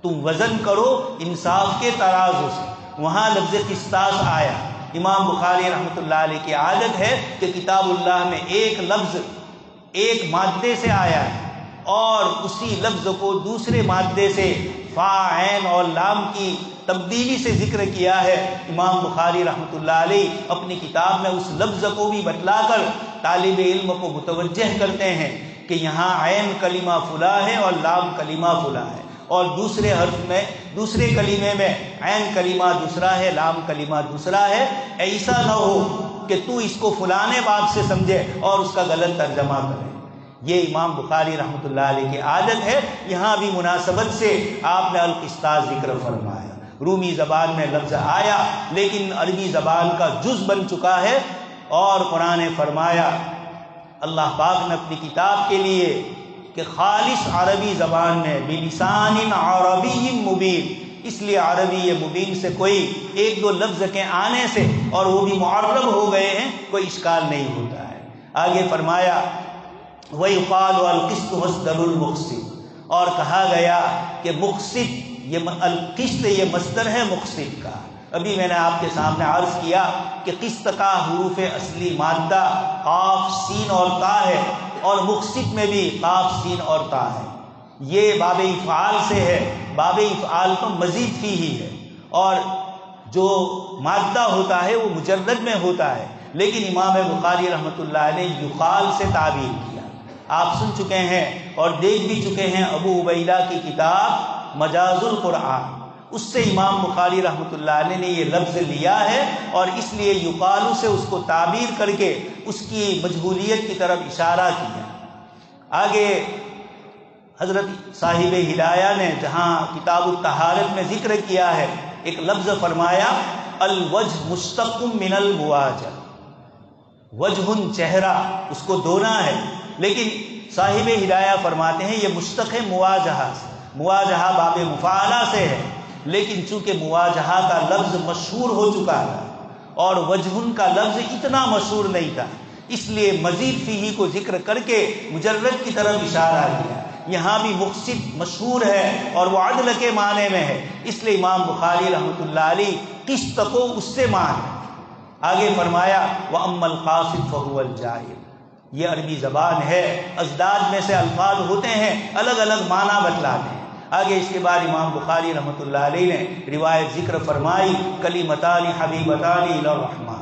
تم وزن کرو انصاف کے ترازو سے، وہاں لفظ قسطاس آیا۔ امام بخاری رحمۃ اللہ علیہ کی عادت ہے کہ کتاب اللہ میں ایک لفظ ایک مادے سے آیا ہے اور اسی لفظ کو دوسرے مادے سے فا، عین اور لام کی تبدیلی سے ذکر کیا ہے۔ امام بخاری رحمۃ اللہ علیہ اپنی کتاب میں اس لفظ کو بھی بتلا کر طالب علم کو متوجہ کرتے ہیں کہ یہاں عین کلمہ فلاں ہے اور لام کلمہ فلاں ہے، اور دوسرے حرف میں، دوسرے کلمے میں عین کلمہ دوسرا ہے، لام کلمہ دوسرا ہے۔ ایسا نہ ہو کہ تو اس کو فلانے باب سے سمجھے اور اس کا غلط ترجمہ کرے۔ یہ امام بخاری رحمۃ اللہ علیہ کی عادت ہے۔ یہاں بھی مناسبت سے آپ نے القسطاس ذکر فرمایا۔ رومی زبان میں لفظ آیا لیکن عربی زبان کا جز بن چکا ہے، اور قرآن نے فرمایا، اللہ پاک نے اپنی کتاب کے لیے کہ خالص عربی زبان میں بلسان عربی مبین، اس لیے عربی مبین سے کوئی ایک دو لفظ کے آنے سے اور وہ بھی معرب ہو گئے ہیں کوئی اشکال نہیں ہوتا ہے۔ آگے فرمایا وَيُقَالُ الْقِسْطُ مَصْدَرُ الْمُقْسِطِ، اور کہا گیا کہ مقسط، یہ القسط یہ مصدر ہے مقسط کا۔ ابھی میں نے آپ کے سامنے عرض کیا کہ قسط کا حروف اصلی مادہ قاف سین اور تا ہے، اور مقسط میں بھی قاف سین اور تا ہے۔ یہ باب افعال سے ہے، باب افعال تو مزید فی ہی ہے، اور جو مادہ ہوتا ہے وہ مجرد میں ہوتا ہے، لیکن امام بخاری رحمۃ اللہ علیہ یقال سے تعبیر کیا۔ آپ سن چکے ہیں اور دیکھ بھی چکے ہیں ابو عبیدہ کی کتاب مجاز القرآن، اس سے امام بخاری رحمۃ اللہ علیہ نے یہ لفظ لیا ہے، اور اس لیے یقال سے اس کو تعبیر کر کے اس کی مجہولیت کی طرف اشارہ کیا۔ آگے حضرت صاحب ہدایہ نے جہاں کتاب الطہارت میں ذکر کیا ہے، ایک لفظ فرمایا الوجہ مشتق من المواجہ، وجہ چہرہ، اس کو دھونا ہے، لیکن صاحب ہدایہ فرماتے ہیں یہ مشتق ہے مواجہہ سے، مواجہہ باب مفاعلہ سے ہے، لیکن چونکہ مواجہہ کا لفظ مشہور ہو چکا ہے اور وجہ کا لفظ اتنا مشہور نہیں تھا، اس لیے مزید فیہ کو ذکر کر کے مجرد کی طرف اشارہ کیا۔ یہاں بھی مقسط مشہور ہے اور وہ عدل کے معنی میں ہے، اس لیے امام بخاری رحمۃ اللہ علیہ قسط کو اس سے مان۔ آگے فرمایا وَأَمَّا الْقَاسِطُ فَهُوَ الْجَاهِلُ، یہ عربی زبان ہے، ازداد میں سے الفاظ ہوتے ہیں، الگ الگ معنی بتلاتے ہیں۔ آگے اس کے بعد امام بخاری رحمۃ اللہ علیہ نے روایت ذکر فرمائی کلمتان حبیبتان الی الرحمن،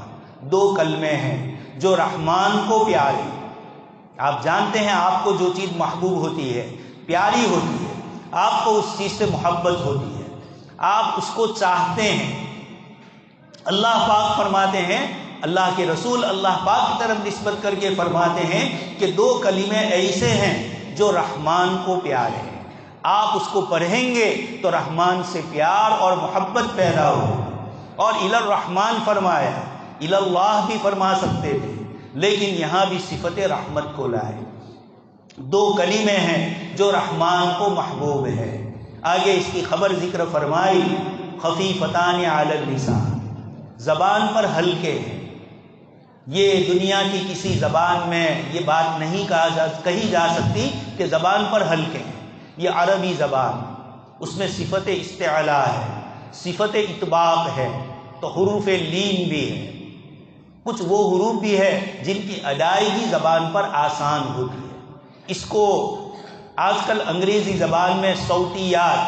دو کلمے ہیں جو رحمان کو پیارے۔ آپ جانتے ہیں آپ کو جو چیز محبوب ہوتی ہے، پیاری ہوتی ہے، آپ کو اس چیز سے محبت ہوتی ہے، آپ اس کو چاہتے ہیں۔ اللہ پاک فرماتے ہیں، اللہ کے رسول اللہ پاک کی طرف نسبت کر کے فرماتے ہیں کہ دو کلمے ایسے ہیں جو رحمان کو پیارے ہیں، آپ اس کو پڑھیں گے تو رحمان سے پیار اور محبت پیدا ہو۔ اور الی الرحمن فرمایا، الی اللہ بھی فرما سکتے تھے، لیکن یہاں بھی صفت رحمت کو لائے۔ دو کلمے ہیں جو رحمان کو محبوب ہے۔ آگے اس کی خبر ذکر فرمائی خفیفتان علی اللسان، زبان پر ہلکے ہیں۔ یہ دنیا کی کسی زبان میں یہ بات نہیں کہی جا سکتی کہ زبان پر ہلکے ہیں، یہ عربی زبان، اس میں صفت استعلاء ہے، صفت اطباق ہے، تو حروف لین بھی ہے، کچھ وہ حروف بھی ہے جن کی ادائیگی زبان پر آسان ہوتی ہے۔ اس کو آج کل انگریزی زبان میں صوتیات،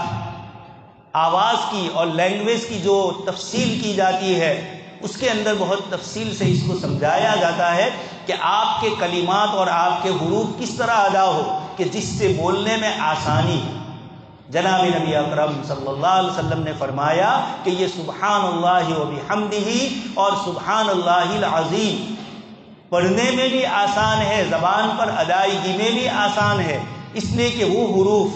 آواز کی اور لینگویج کی جو تفصیل کی جاتی ہے، اس کے اندر بہت تفصیل سے اس کو سمجھایا جاتا ہے کہ آپ کے کلمات اور آپ کے حروف کس طرح ادا ہو کہ جس سے بولنے میں آسانی ہو۔ جناب نبی اکرم صلی اللہ علیہ وسلم نے فرمایا کہ یہ سبحان اللہ و بحمدہ اور سبحان اللہ العظیم پڑھنے میں بھی آسان ہے، زبان پر ادائیگی میں بھی آسان ہے، اس لیے کہ وہ حروف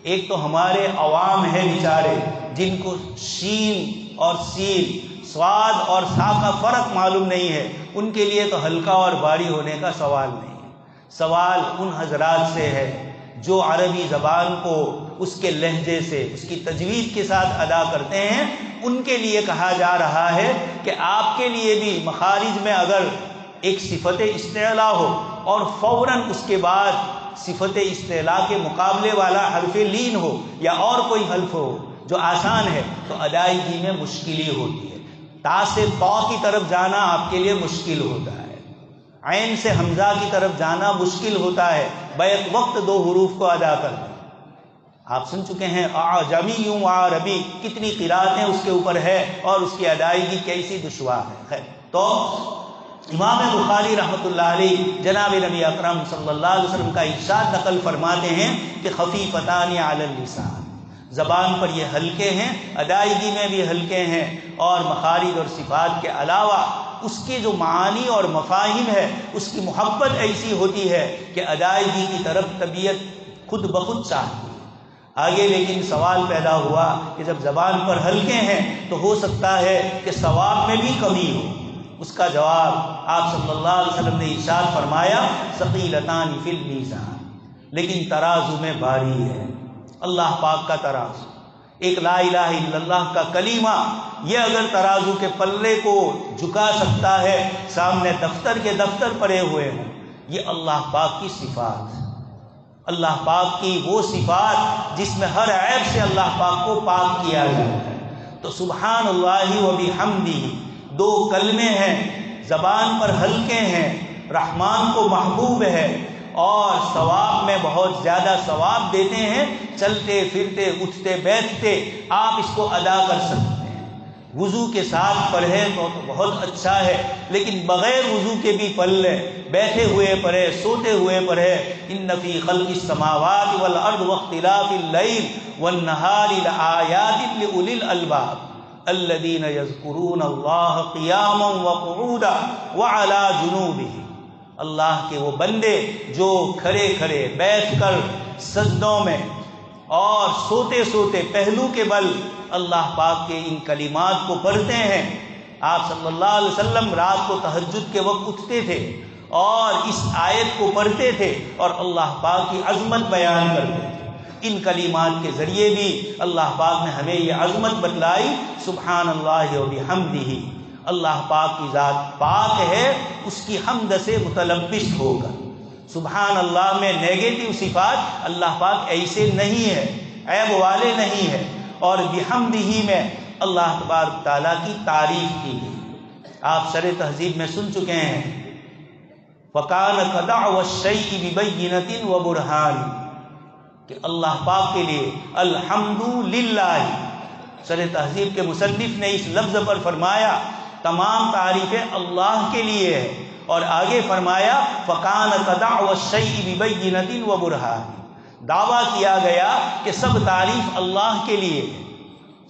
ایک تو ہمارے عوام ہیں بیچارے جن کو شین اور سین، صاد اور سا کا فرق معلوم نہیں ہے، ان کے لیے تو ہلکا اور بھاری ہونے کا سوال نہیں ہے۔ سوال ان حضرات سے ہے جو عربی زبان کو اس کے لہجے سے، اس کی تجوید کے ساتھ ادا کرتے ہیں، ان کے لیے کہا جا رہا ہے کہ آپ کے لیے بھی مخارج میں اگر ایک صفت استعلاء ہو اور فوراً اس کے بعد صفت استعلاء کے مقابلے والا حرف لین ہو یا اور کوئی حرف ہو جو آسان ہے، تو ادائیگی میں مشکل ہی ہوتی ہے۔ تا سے طا کی طرف جانا آپ کے لیے مشکل ہوتا ہے، عین سے حمزہ کی طرف جانا مشکل ہوتا ہے، بیک وقت دو حروف کو ادا کرنا۔ آپ سن چکے ہیں اعجمی و عربی کتنی قراتیں اس کے اوپر ہے اور اس کی ادائیگی کیسی دشوار ہے۔ خیر، تو امام بخاری رحمۃ اللہ علیہ جناب نبی اکرم صلی اللہ علیہ وسلم کا ارشاد نقل فرماتے ہیں کہ خفیفتان علی اللسان، زبان پر یہ ہلکے ہیں، ادائیگی میں بھی ہلکے ہیں، اور مخارج اور صفات کے علاوہ اس کے جو معانی اور مفاہیم ہے اس کی محبت ایسی ہوتی ہے کہ ادائیگی کی طرف طبیعت خود بخود چاہتی ہے۔ آگے لیکن سوال پیدا ہوا کہ جب زبان پر ہلکے ہیں تو ہو سکتا ہے کہ ثواب میں بھی کمی ہو۔ اس کا جواب آپ صلی اللہ علیہ وسلم نے ارشاد فرمایا ثقیلتان فی المیزان، لیکن ترازو میں بھاری ہے۔ اللہ پاک کا ترازو ایک لا الہ الا اللہ کا کلمہ، یہ اگر ترازو کے پلے کو جھکا سکتا ہے، سامنے دفتر کے دفتر پڑے ہوئے ہوں، یہ اللہ پاک کی صفات، اللہ پاک کی وہ صفات جس میں ہر عیب سے اللہ پاک کو پاک کیا گیا ہے۔ تو سبحان اللہ و بحمدہ دو کلمے ہیں، زبان پر ہلکے ہیں، رحمان کو محبوب ہے اور ثواب میں بہت زیادہ ثواب دیتے ہیں۔ چلتے پھرتے اٹھتے بیٹھتے آپ اس کو ادا کر سکتے ہیں۔ وضو کے ساتھ پڑھے تو بہت اچھا ہے، لیکن بغیر وضو کے بھی پڑھ لیں، بیٹھے ہوئے پڑھے، سوتے ہوئے پڑھے۔ ان فی خلق السماوات والارض واختلاف اللیل والنہار لآیات لأولی الالباب الذین یذکرون اللہ قیاما وقعودا وعلی جنوبہم، اللہ کے وہ بندے جو کھڑے کھڑے، بیٹھ کر، سجدوں میں اور سوتے سوتے پہلو کے بل اللہ پاک کے ان کلمات کو پڑھتے ہیں۔ آپ صلی اللہ علیہ وسلم رات کو تہجد کے وقت اٹھتے تھے اور اس آیت کو پڑھتے تھے اور اللہ پاک کی عظمت بیان کرتے تھے۔ ان کلمات کے ذریعے بھی اللہ پاک نے ہمیں یہ عظمت بتلائی، سبحان اللہ و بحمدہ، اللہ پاک کی ذات پاک ہے، اس کی حمد سے متلبس ہوگا۔ سبحان اللہ میں نیگیٹو صفات، اللہ پاک ایسے نہیں ہے، عیب والے نہیں ہے، اور بحمدہ میں اللہ تبارک تعالیٰ کی تعریف کی گئی۔ آپ شرح تہذیب میں سن چکے ہیں، وَكَانَ كَدَعْوَ الشَّيْءِ بِبَيِّنَةٍ وَبُرْهَانٍ، کہ اللہ پاک کے لیے الحمد للہ، شرح تہذیب کے مصنف نے اس لفظ پر فرمایا تمام تعریفیں اللہ کے لیے ہے، اور آگے فرمایا فَكَانَ كَدَعْوَ الشَّيْءِ بِبَيِّنَةٍ وَبُرْهَانٍ، دعویٰ کیا گیا کہ سب تعریف اللہ کے لیے ہے۔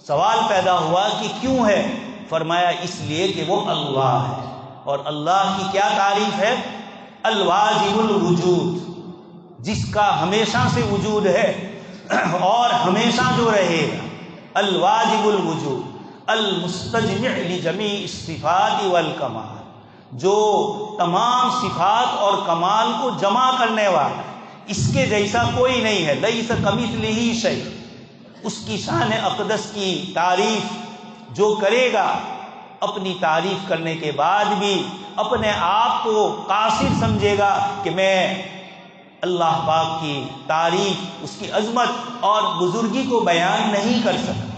سوال پیدا ہوا کہ کیوں ہے؟ فرمایا اس لیے کہ وہ اللہ ہے، اور اللہ کی کیا تعریف ہے؟ الواجب الوجود، جس کا ہمیشہ سے وجود ہے اور ہمیشہ جو رہے گا، الواجب الوجود المستجمع لجمیع الصفات والکمال، جو تمام صفات اور کمال کو جمع کرنے والا، اس کے جیسا کوئی نہیں ہے، لیس کمثلہ شیء، اس کی شان اقدس کی تعریف جو کرے گا، اپنی تعریف کرنے کے بعد بھی اپنے آپ کو قاصر سمجھے گا کہ میں اللہ پاک کی تعریف، اس کی عظمت اور بزرگی کو بیان نہیں کر سکتا۔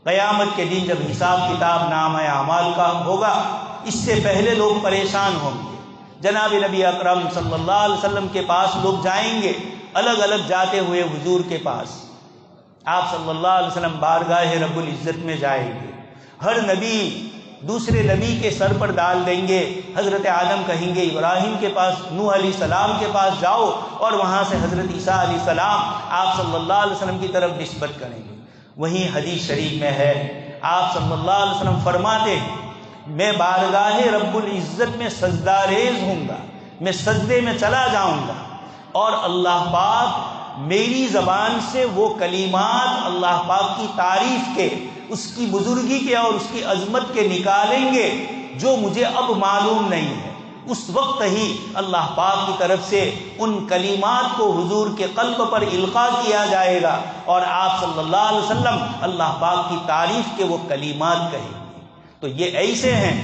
قیامت کے دن جب حساب کتاب نامہ اعمال کا ہوگا، اس سے پہلے لوگ پریشان ہوں گے۔ جناب نبی اکرم صلی اللہ علیہ وسلم کے پاس لوگ جائیں گے، الگ الگ جاتے ہوئے حضور کے پاس۔ آپ صلی اللہ علیہ وسلم بارگاہ رب العزت میں جائیں گے، ہر نبی دوسرے نبی کے سر پر ڈال دیں گے۔ حضرت آدم کہیں گے ابراہیم کے پاس، نوح علیہ السلام کے پاس جاؤ، اور وہاں سے حضرت عیسیٰ علیہ السلام آپ صلی اللہ علیہ وسلم کی طرف نسبت کریں گے۔ وہیں حدیث شریف میں ہے، آپ صلی اللہ علیہ وسلم فرماتے ہیں میں بارگاہ رب العزت میں سجدہ ریز ہوں گا، میں سجدے میں چلا جاؤں گا، اور اللہ پاک میری زبان سے وہ کلمات اللہ پاک کی تعریف کے، اس کی بزرگی کے اور اس کی عظمت کے نکالیں گے جو مجھے اب معلوم نہیں ہے۔ اس وقت ہی اللہ پاک کی طرف سے ان کلمات کو حضور کے قلب پر القاء کیا جائے گا، اور آپ صلی اللہ علیہ وسلم اللہ پاک کی تعریف کے وہ کلمات کہیں گے۔ تو یہ ایسے ہیں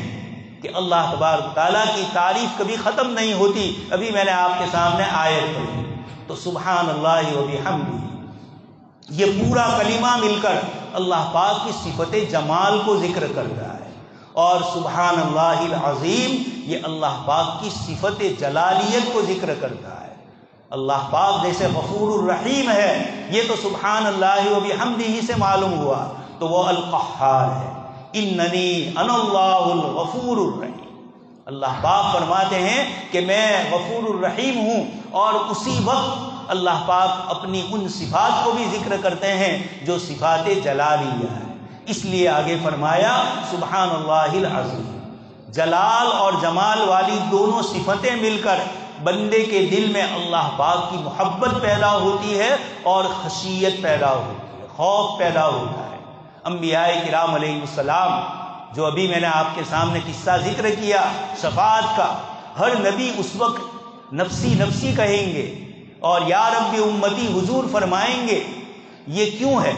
کہ اللہ تبارک تعالیٰ کی تعریف کبھی ختم نہیں ہوتی۔ ابھی میں نے آپ کے سامنے آیت پڑھی، تو سبحان اللہ و بحمدہ، یہ پورا کلمہ مل کر اللہ پاک کی صفت جمال کو ذکر کرتا ہے، اور سبحان اللہ العظیم یہ اللہ پاک کی صفت جلالیت کو ذکر کرتا ہے۔ اللہ پاک جیسے غفور الرحیم ہے، یہ تو سبحان اللہ و بحمدہ سے معلوم ہوا، تو وہ القہار ہے، اننی انا اللہ الغفور الرحیم۔ اللہ پاک فرماتے ہیں کہ میں غفور الرحیم ہوں، اور اسی وقت اللہ پاک اپنی ان صفات کو بھی ذکر کرتے ہیں جو صفات جلالیہ ہیں۔ اس لیے آگے فرمایا سبحان اللہ العظیم، جلال اور جمال والی دونوں صفتیں مل کر بندے کے دل میں اللہ پاک کی محبت پیدا ہوتی ہے اور خشیت پیدا ہوتی ہے، خوف پیدا ہوتا ہے۔ انبیاء کرام علیہ السلام، جو ابھی میں نے آپ کے سامنے قصہ ذکر کیا شفاعت کا، ہر نبی اس وقت نفسی نفسی کہیں گے، اور یا رب امتی حضور فرمائیں گے۔ یہ کیوں ہے؟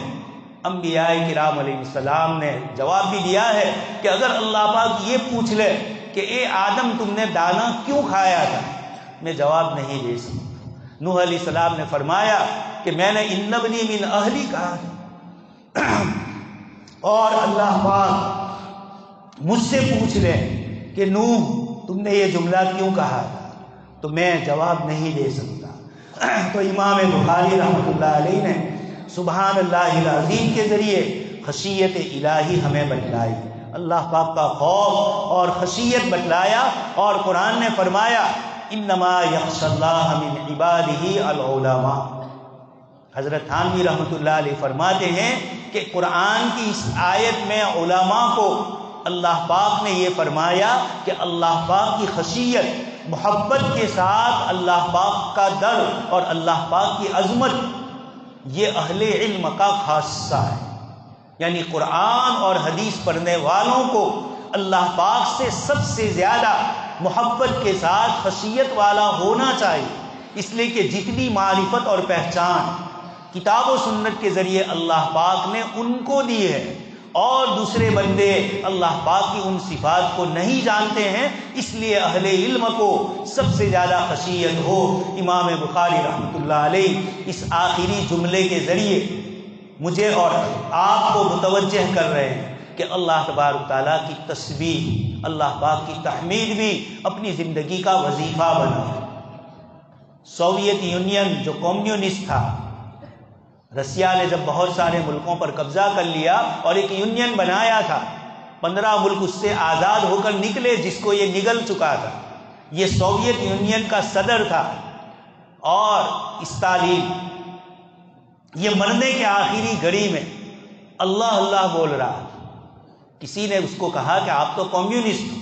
انبیاء کرام علیہ السلام نے جواب بھی دیا ہے کہ اگر اللہ پاک یہ پوچھ لے کہ اے آدم تم نے دانا کیوں کھایا تھا، میں جواب نہیں دے سکتا۔ نوح علیہ السلام نے فرمایا کہ میں نے ان ابنی من اہلی کہا تھا، اور اللہ پاک مجھ سے پوچھ لے کہ نوح تم نے یہ جملہ کیوں کہا تھا، تو میں جواب نہیں دے سکتا۔ تو امام بخاری رحمۃ اللہ علیہ نے سبحان اللہ العظیم کے ذریعے خشیت الہی ہمیں بتلائی، اللہ پاک کا خوف اور خشیت بتلایا، اور قرآن نے فرمایا انما یخشی اللہ من عبادہ العلماء۔ حضرت تھانوی رحمۃ اللہ علیہ فرماتے ہیں کہ قرآن کی اس آیت میں علماء کو اللہ پاک نے یہ فرمایا کہ اللہ پاک کی خشیت، محبت کے ساتھ اللہ پاک کا ڈر اور اللہ پاک کی عظمت، یہ اہل علم کا خاصہ ہے۔ یعنی قرآن اور حدیث پڑھنے والوں کو اللہ پاک سے سب سے زیادہ محبت کے ساتھ خشیت والا ہونا چاہیے، اس لیے کہ جتنی معرفت اور پہچان کتاب و سنت کے ذریعے اللہ پاک نے ان کو دی ہے، اور دوسرے بندے اللہ پاک کی ان صفات کو نہیں جانتے ہیں، اس لیے اہل علم کو سب سے زیادہ خشیت ہو۔ امام بخاری رحمۃ اللہ علیہ اس آخری جملے کے ذریعے مجھے اور آپ کو متوجہ کر رہے ہیں کہ اللہ تبارک تعالیٰ کی تسبیح، اللہ پاک کی تحمید بھی اپنی زندگی کا وظیفہ بنائے۔ سوویت یونین جو کمیونسٹ تھا، رشیا نے جب بہت سارے ملکوں پر قبضہ کر لیا اور ایک یونین بنایا تھا، 15 ملک اس سے آزاد ہو کر نکلے، جس کو یہ نگل چکا تھا۔ یہ سوویت یونین کا صدر تھا، اور اسٹالین یہ مرنے کے آخری گھڑی میں اللہ اللہ بول رہا۔ کسی نے اس کو کہا کہ آپ تو کمیونسٹ ہو،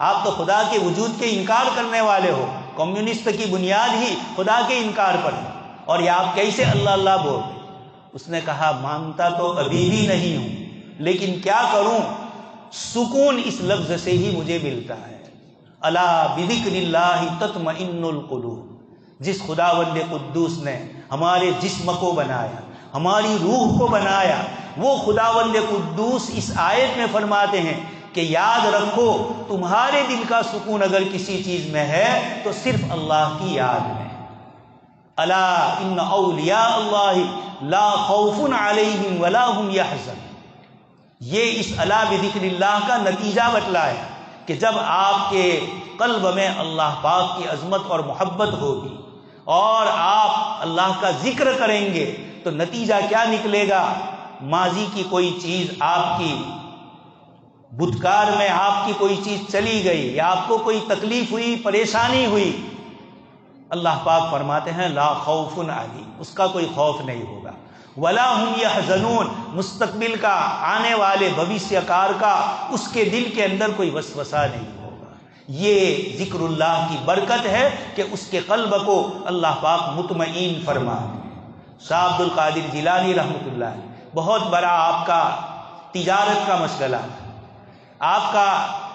آپ تو خدا کے وجود کے انکار کرنے والے ہو، کمیونسٹ کی بنیاد ہی خدا کے انکار پر ہے، اور یہ آپ کیسے اللہ اللہ بول رہے؟ اس نے کہا مانتا تو ابھی بھی نہیں ہوں، لیکن کیا کروں، سکون اس لفظ سے ہی مجھے ملتا ہے۔ الا بذکر اللہ تطمئن القلوب۔ جس خداوند قدوس نے ہمارے جسم کو بنایا، ہماری روح کو بنایا، وہ خداوند قدوس اس آیت میں فرماتے ہیں کہ یاد رکھو تمہارے دل کا سکون اگر کسی چیز میں ہے تو صرف اللہ کی یاد میں۔ الا ان اولیاء اللہ لا خوف علیہم ولا هم يحزنون۔ یہ اس الا بذکر اللہ کا نتیجہ بتلایا کہ جب آپ کے قلب میں اللہ پاک کی عظمت اور محبت ہوگی اور آپ اللہ کا ذکر کریں گے تو نتیجہ کیا نکلے گا؟ ماضی کی کوئی چیز آپ کی بدکار میں آپ کی کوئی چیز چلی گئی یا آپ کو کوئی تکلیف ہوئی، پریشانی ہوئی، اللہ پاک فرماتے ہیں لا خوف علیہم، اس کا کوئی خوف نہیں ہوگا، ولا هم يحزنون، مستقبل کا، آنے والے بھوشیہ کار کا اس کے دل کے اندر کوئی وسوسہ نہیں ہوگا۔ یہ ذکر اللہ کی برکت ہے کہ اس کے قلب کو اللہ پاک مطمئن فرمائے۔ شاہ عبد القادر جیلانی رحمۃ اللہ علیہ، بہت بڑا آپ کا تجارت کا مشغلہ تھا، آپ کا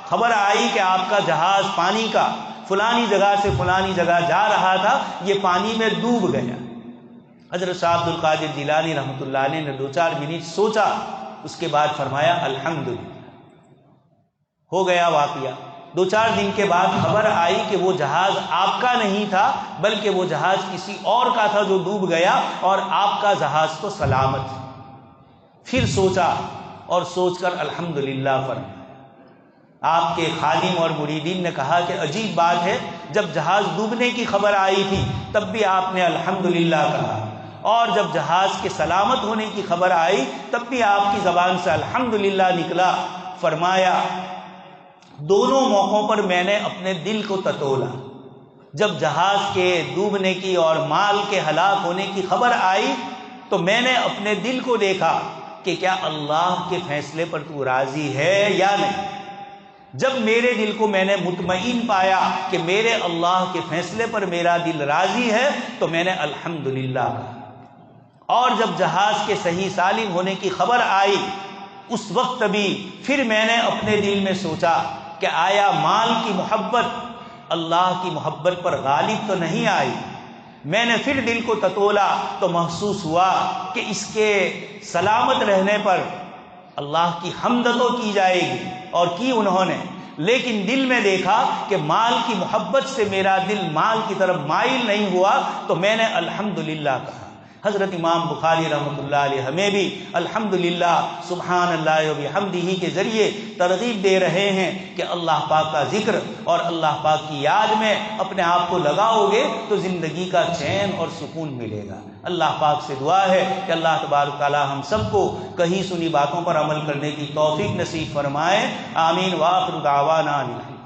خبر آئی کہ آپ کا جہاز پانی کا فلانی جگہ سے فلانی جگہ جا رہا تھا، یہ پانی میں ڈوب گیا۔ حضرت شاہ عبد القادر جیلانی رحمۃ اللہ علیہ نے 2-4 منٹ سوچا، اس کے بعد فرمایا الحمدللہ، ہو گیا واقعہ۔ 2-4 دن کے بعد خبر آئی کہ وہ جہاز آپ کا نہیں تھا بلکہ وہ جہاز کسی اور کا تھا جو ڈوب گیا، اور آپ کا جہاز تو سلامت۔ پھر سوچا اور سوچ کر الحمدللہ فرمایا۔ آپ کے خادم اور مریدین نے کہا کہ عجیب بات ہے، جب جہاز ڈوبنے کی خبر آئی تھی تب بھی آپ نے الحمدللہ کہا، اور جب جہاز کے سلامت ہونے کی خبر آئی تب بھی آپ کی زبان سے الحمدللہ نکلا۔ فرمایا دونوں موقعوں پر میں نے اپنے دل کو تتولا۔ جب جہاز کے ڈوبنے کی اور مال کے ہلاک ہونے کی خبر آئی تو میں نے اپنے دل کو دیکھا کہ کیا اللہ کے فیصلے پر تو راضی ہے یا نہیں۔ جب میرے دل کو میں نے مطمئن پایا کہ میرے اللہ کے فیصلے پر میرا دل راضی ہے تو میں نے الحمدللہ کہا۔ اور جب جہاز کے صحیح سالم ہونے کی خبر آئی اس وقت بھی پھر میں نے اپنے دل میں سوچا کہ آیا مال کی محبت اللہ کی محبت پر غالب تو نہیں آئی؟ میں نے پھر دل کو تتولا تو محسوس ہوا کہ اس کے سلامت رہنے پر اللہ کی حمد تو کی جائے گی، اور کی انہوں نے، لیکن دل میں دیکھا کہ مال کی محبت سے میرا دل مال کی طرف مائل نہیں ہوا، تو میں نے الحمدللہ کہا۔ حضرت امام بخاری رحمۃ اللہ علیہ ہمیں بھی الحمدللہ سبحان اللہ و بحمدہ کے ذریعے ترغیب دے رہے ہیں کہ اللہ پاک کا ذکر اور اللہ پاک کی یاد میں اپنے آپ کو لگاؤ گے تو زندگی کا چین اور سکون ملے گا۔ اللہ پاک سے دعا ہے کہ اللہ تبارک تعالی ہم سب کو کہیں سنی باتوں پر عمل کرنے کی توفیق نصیب فرمائے۔ آمین۔ وآخر دعوانا الحمد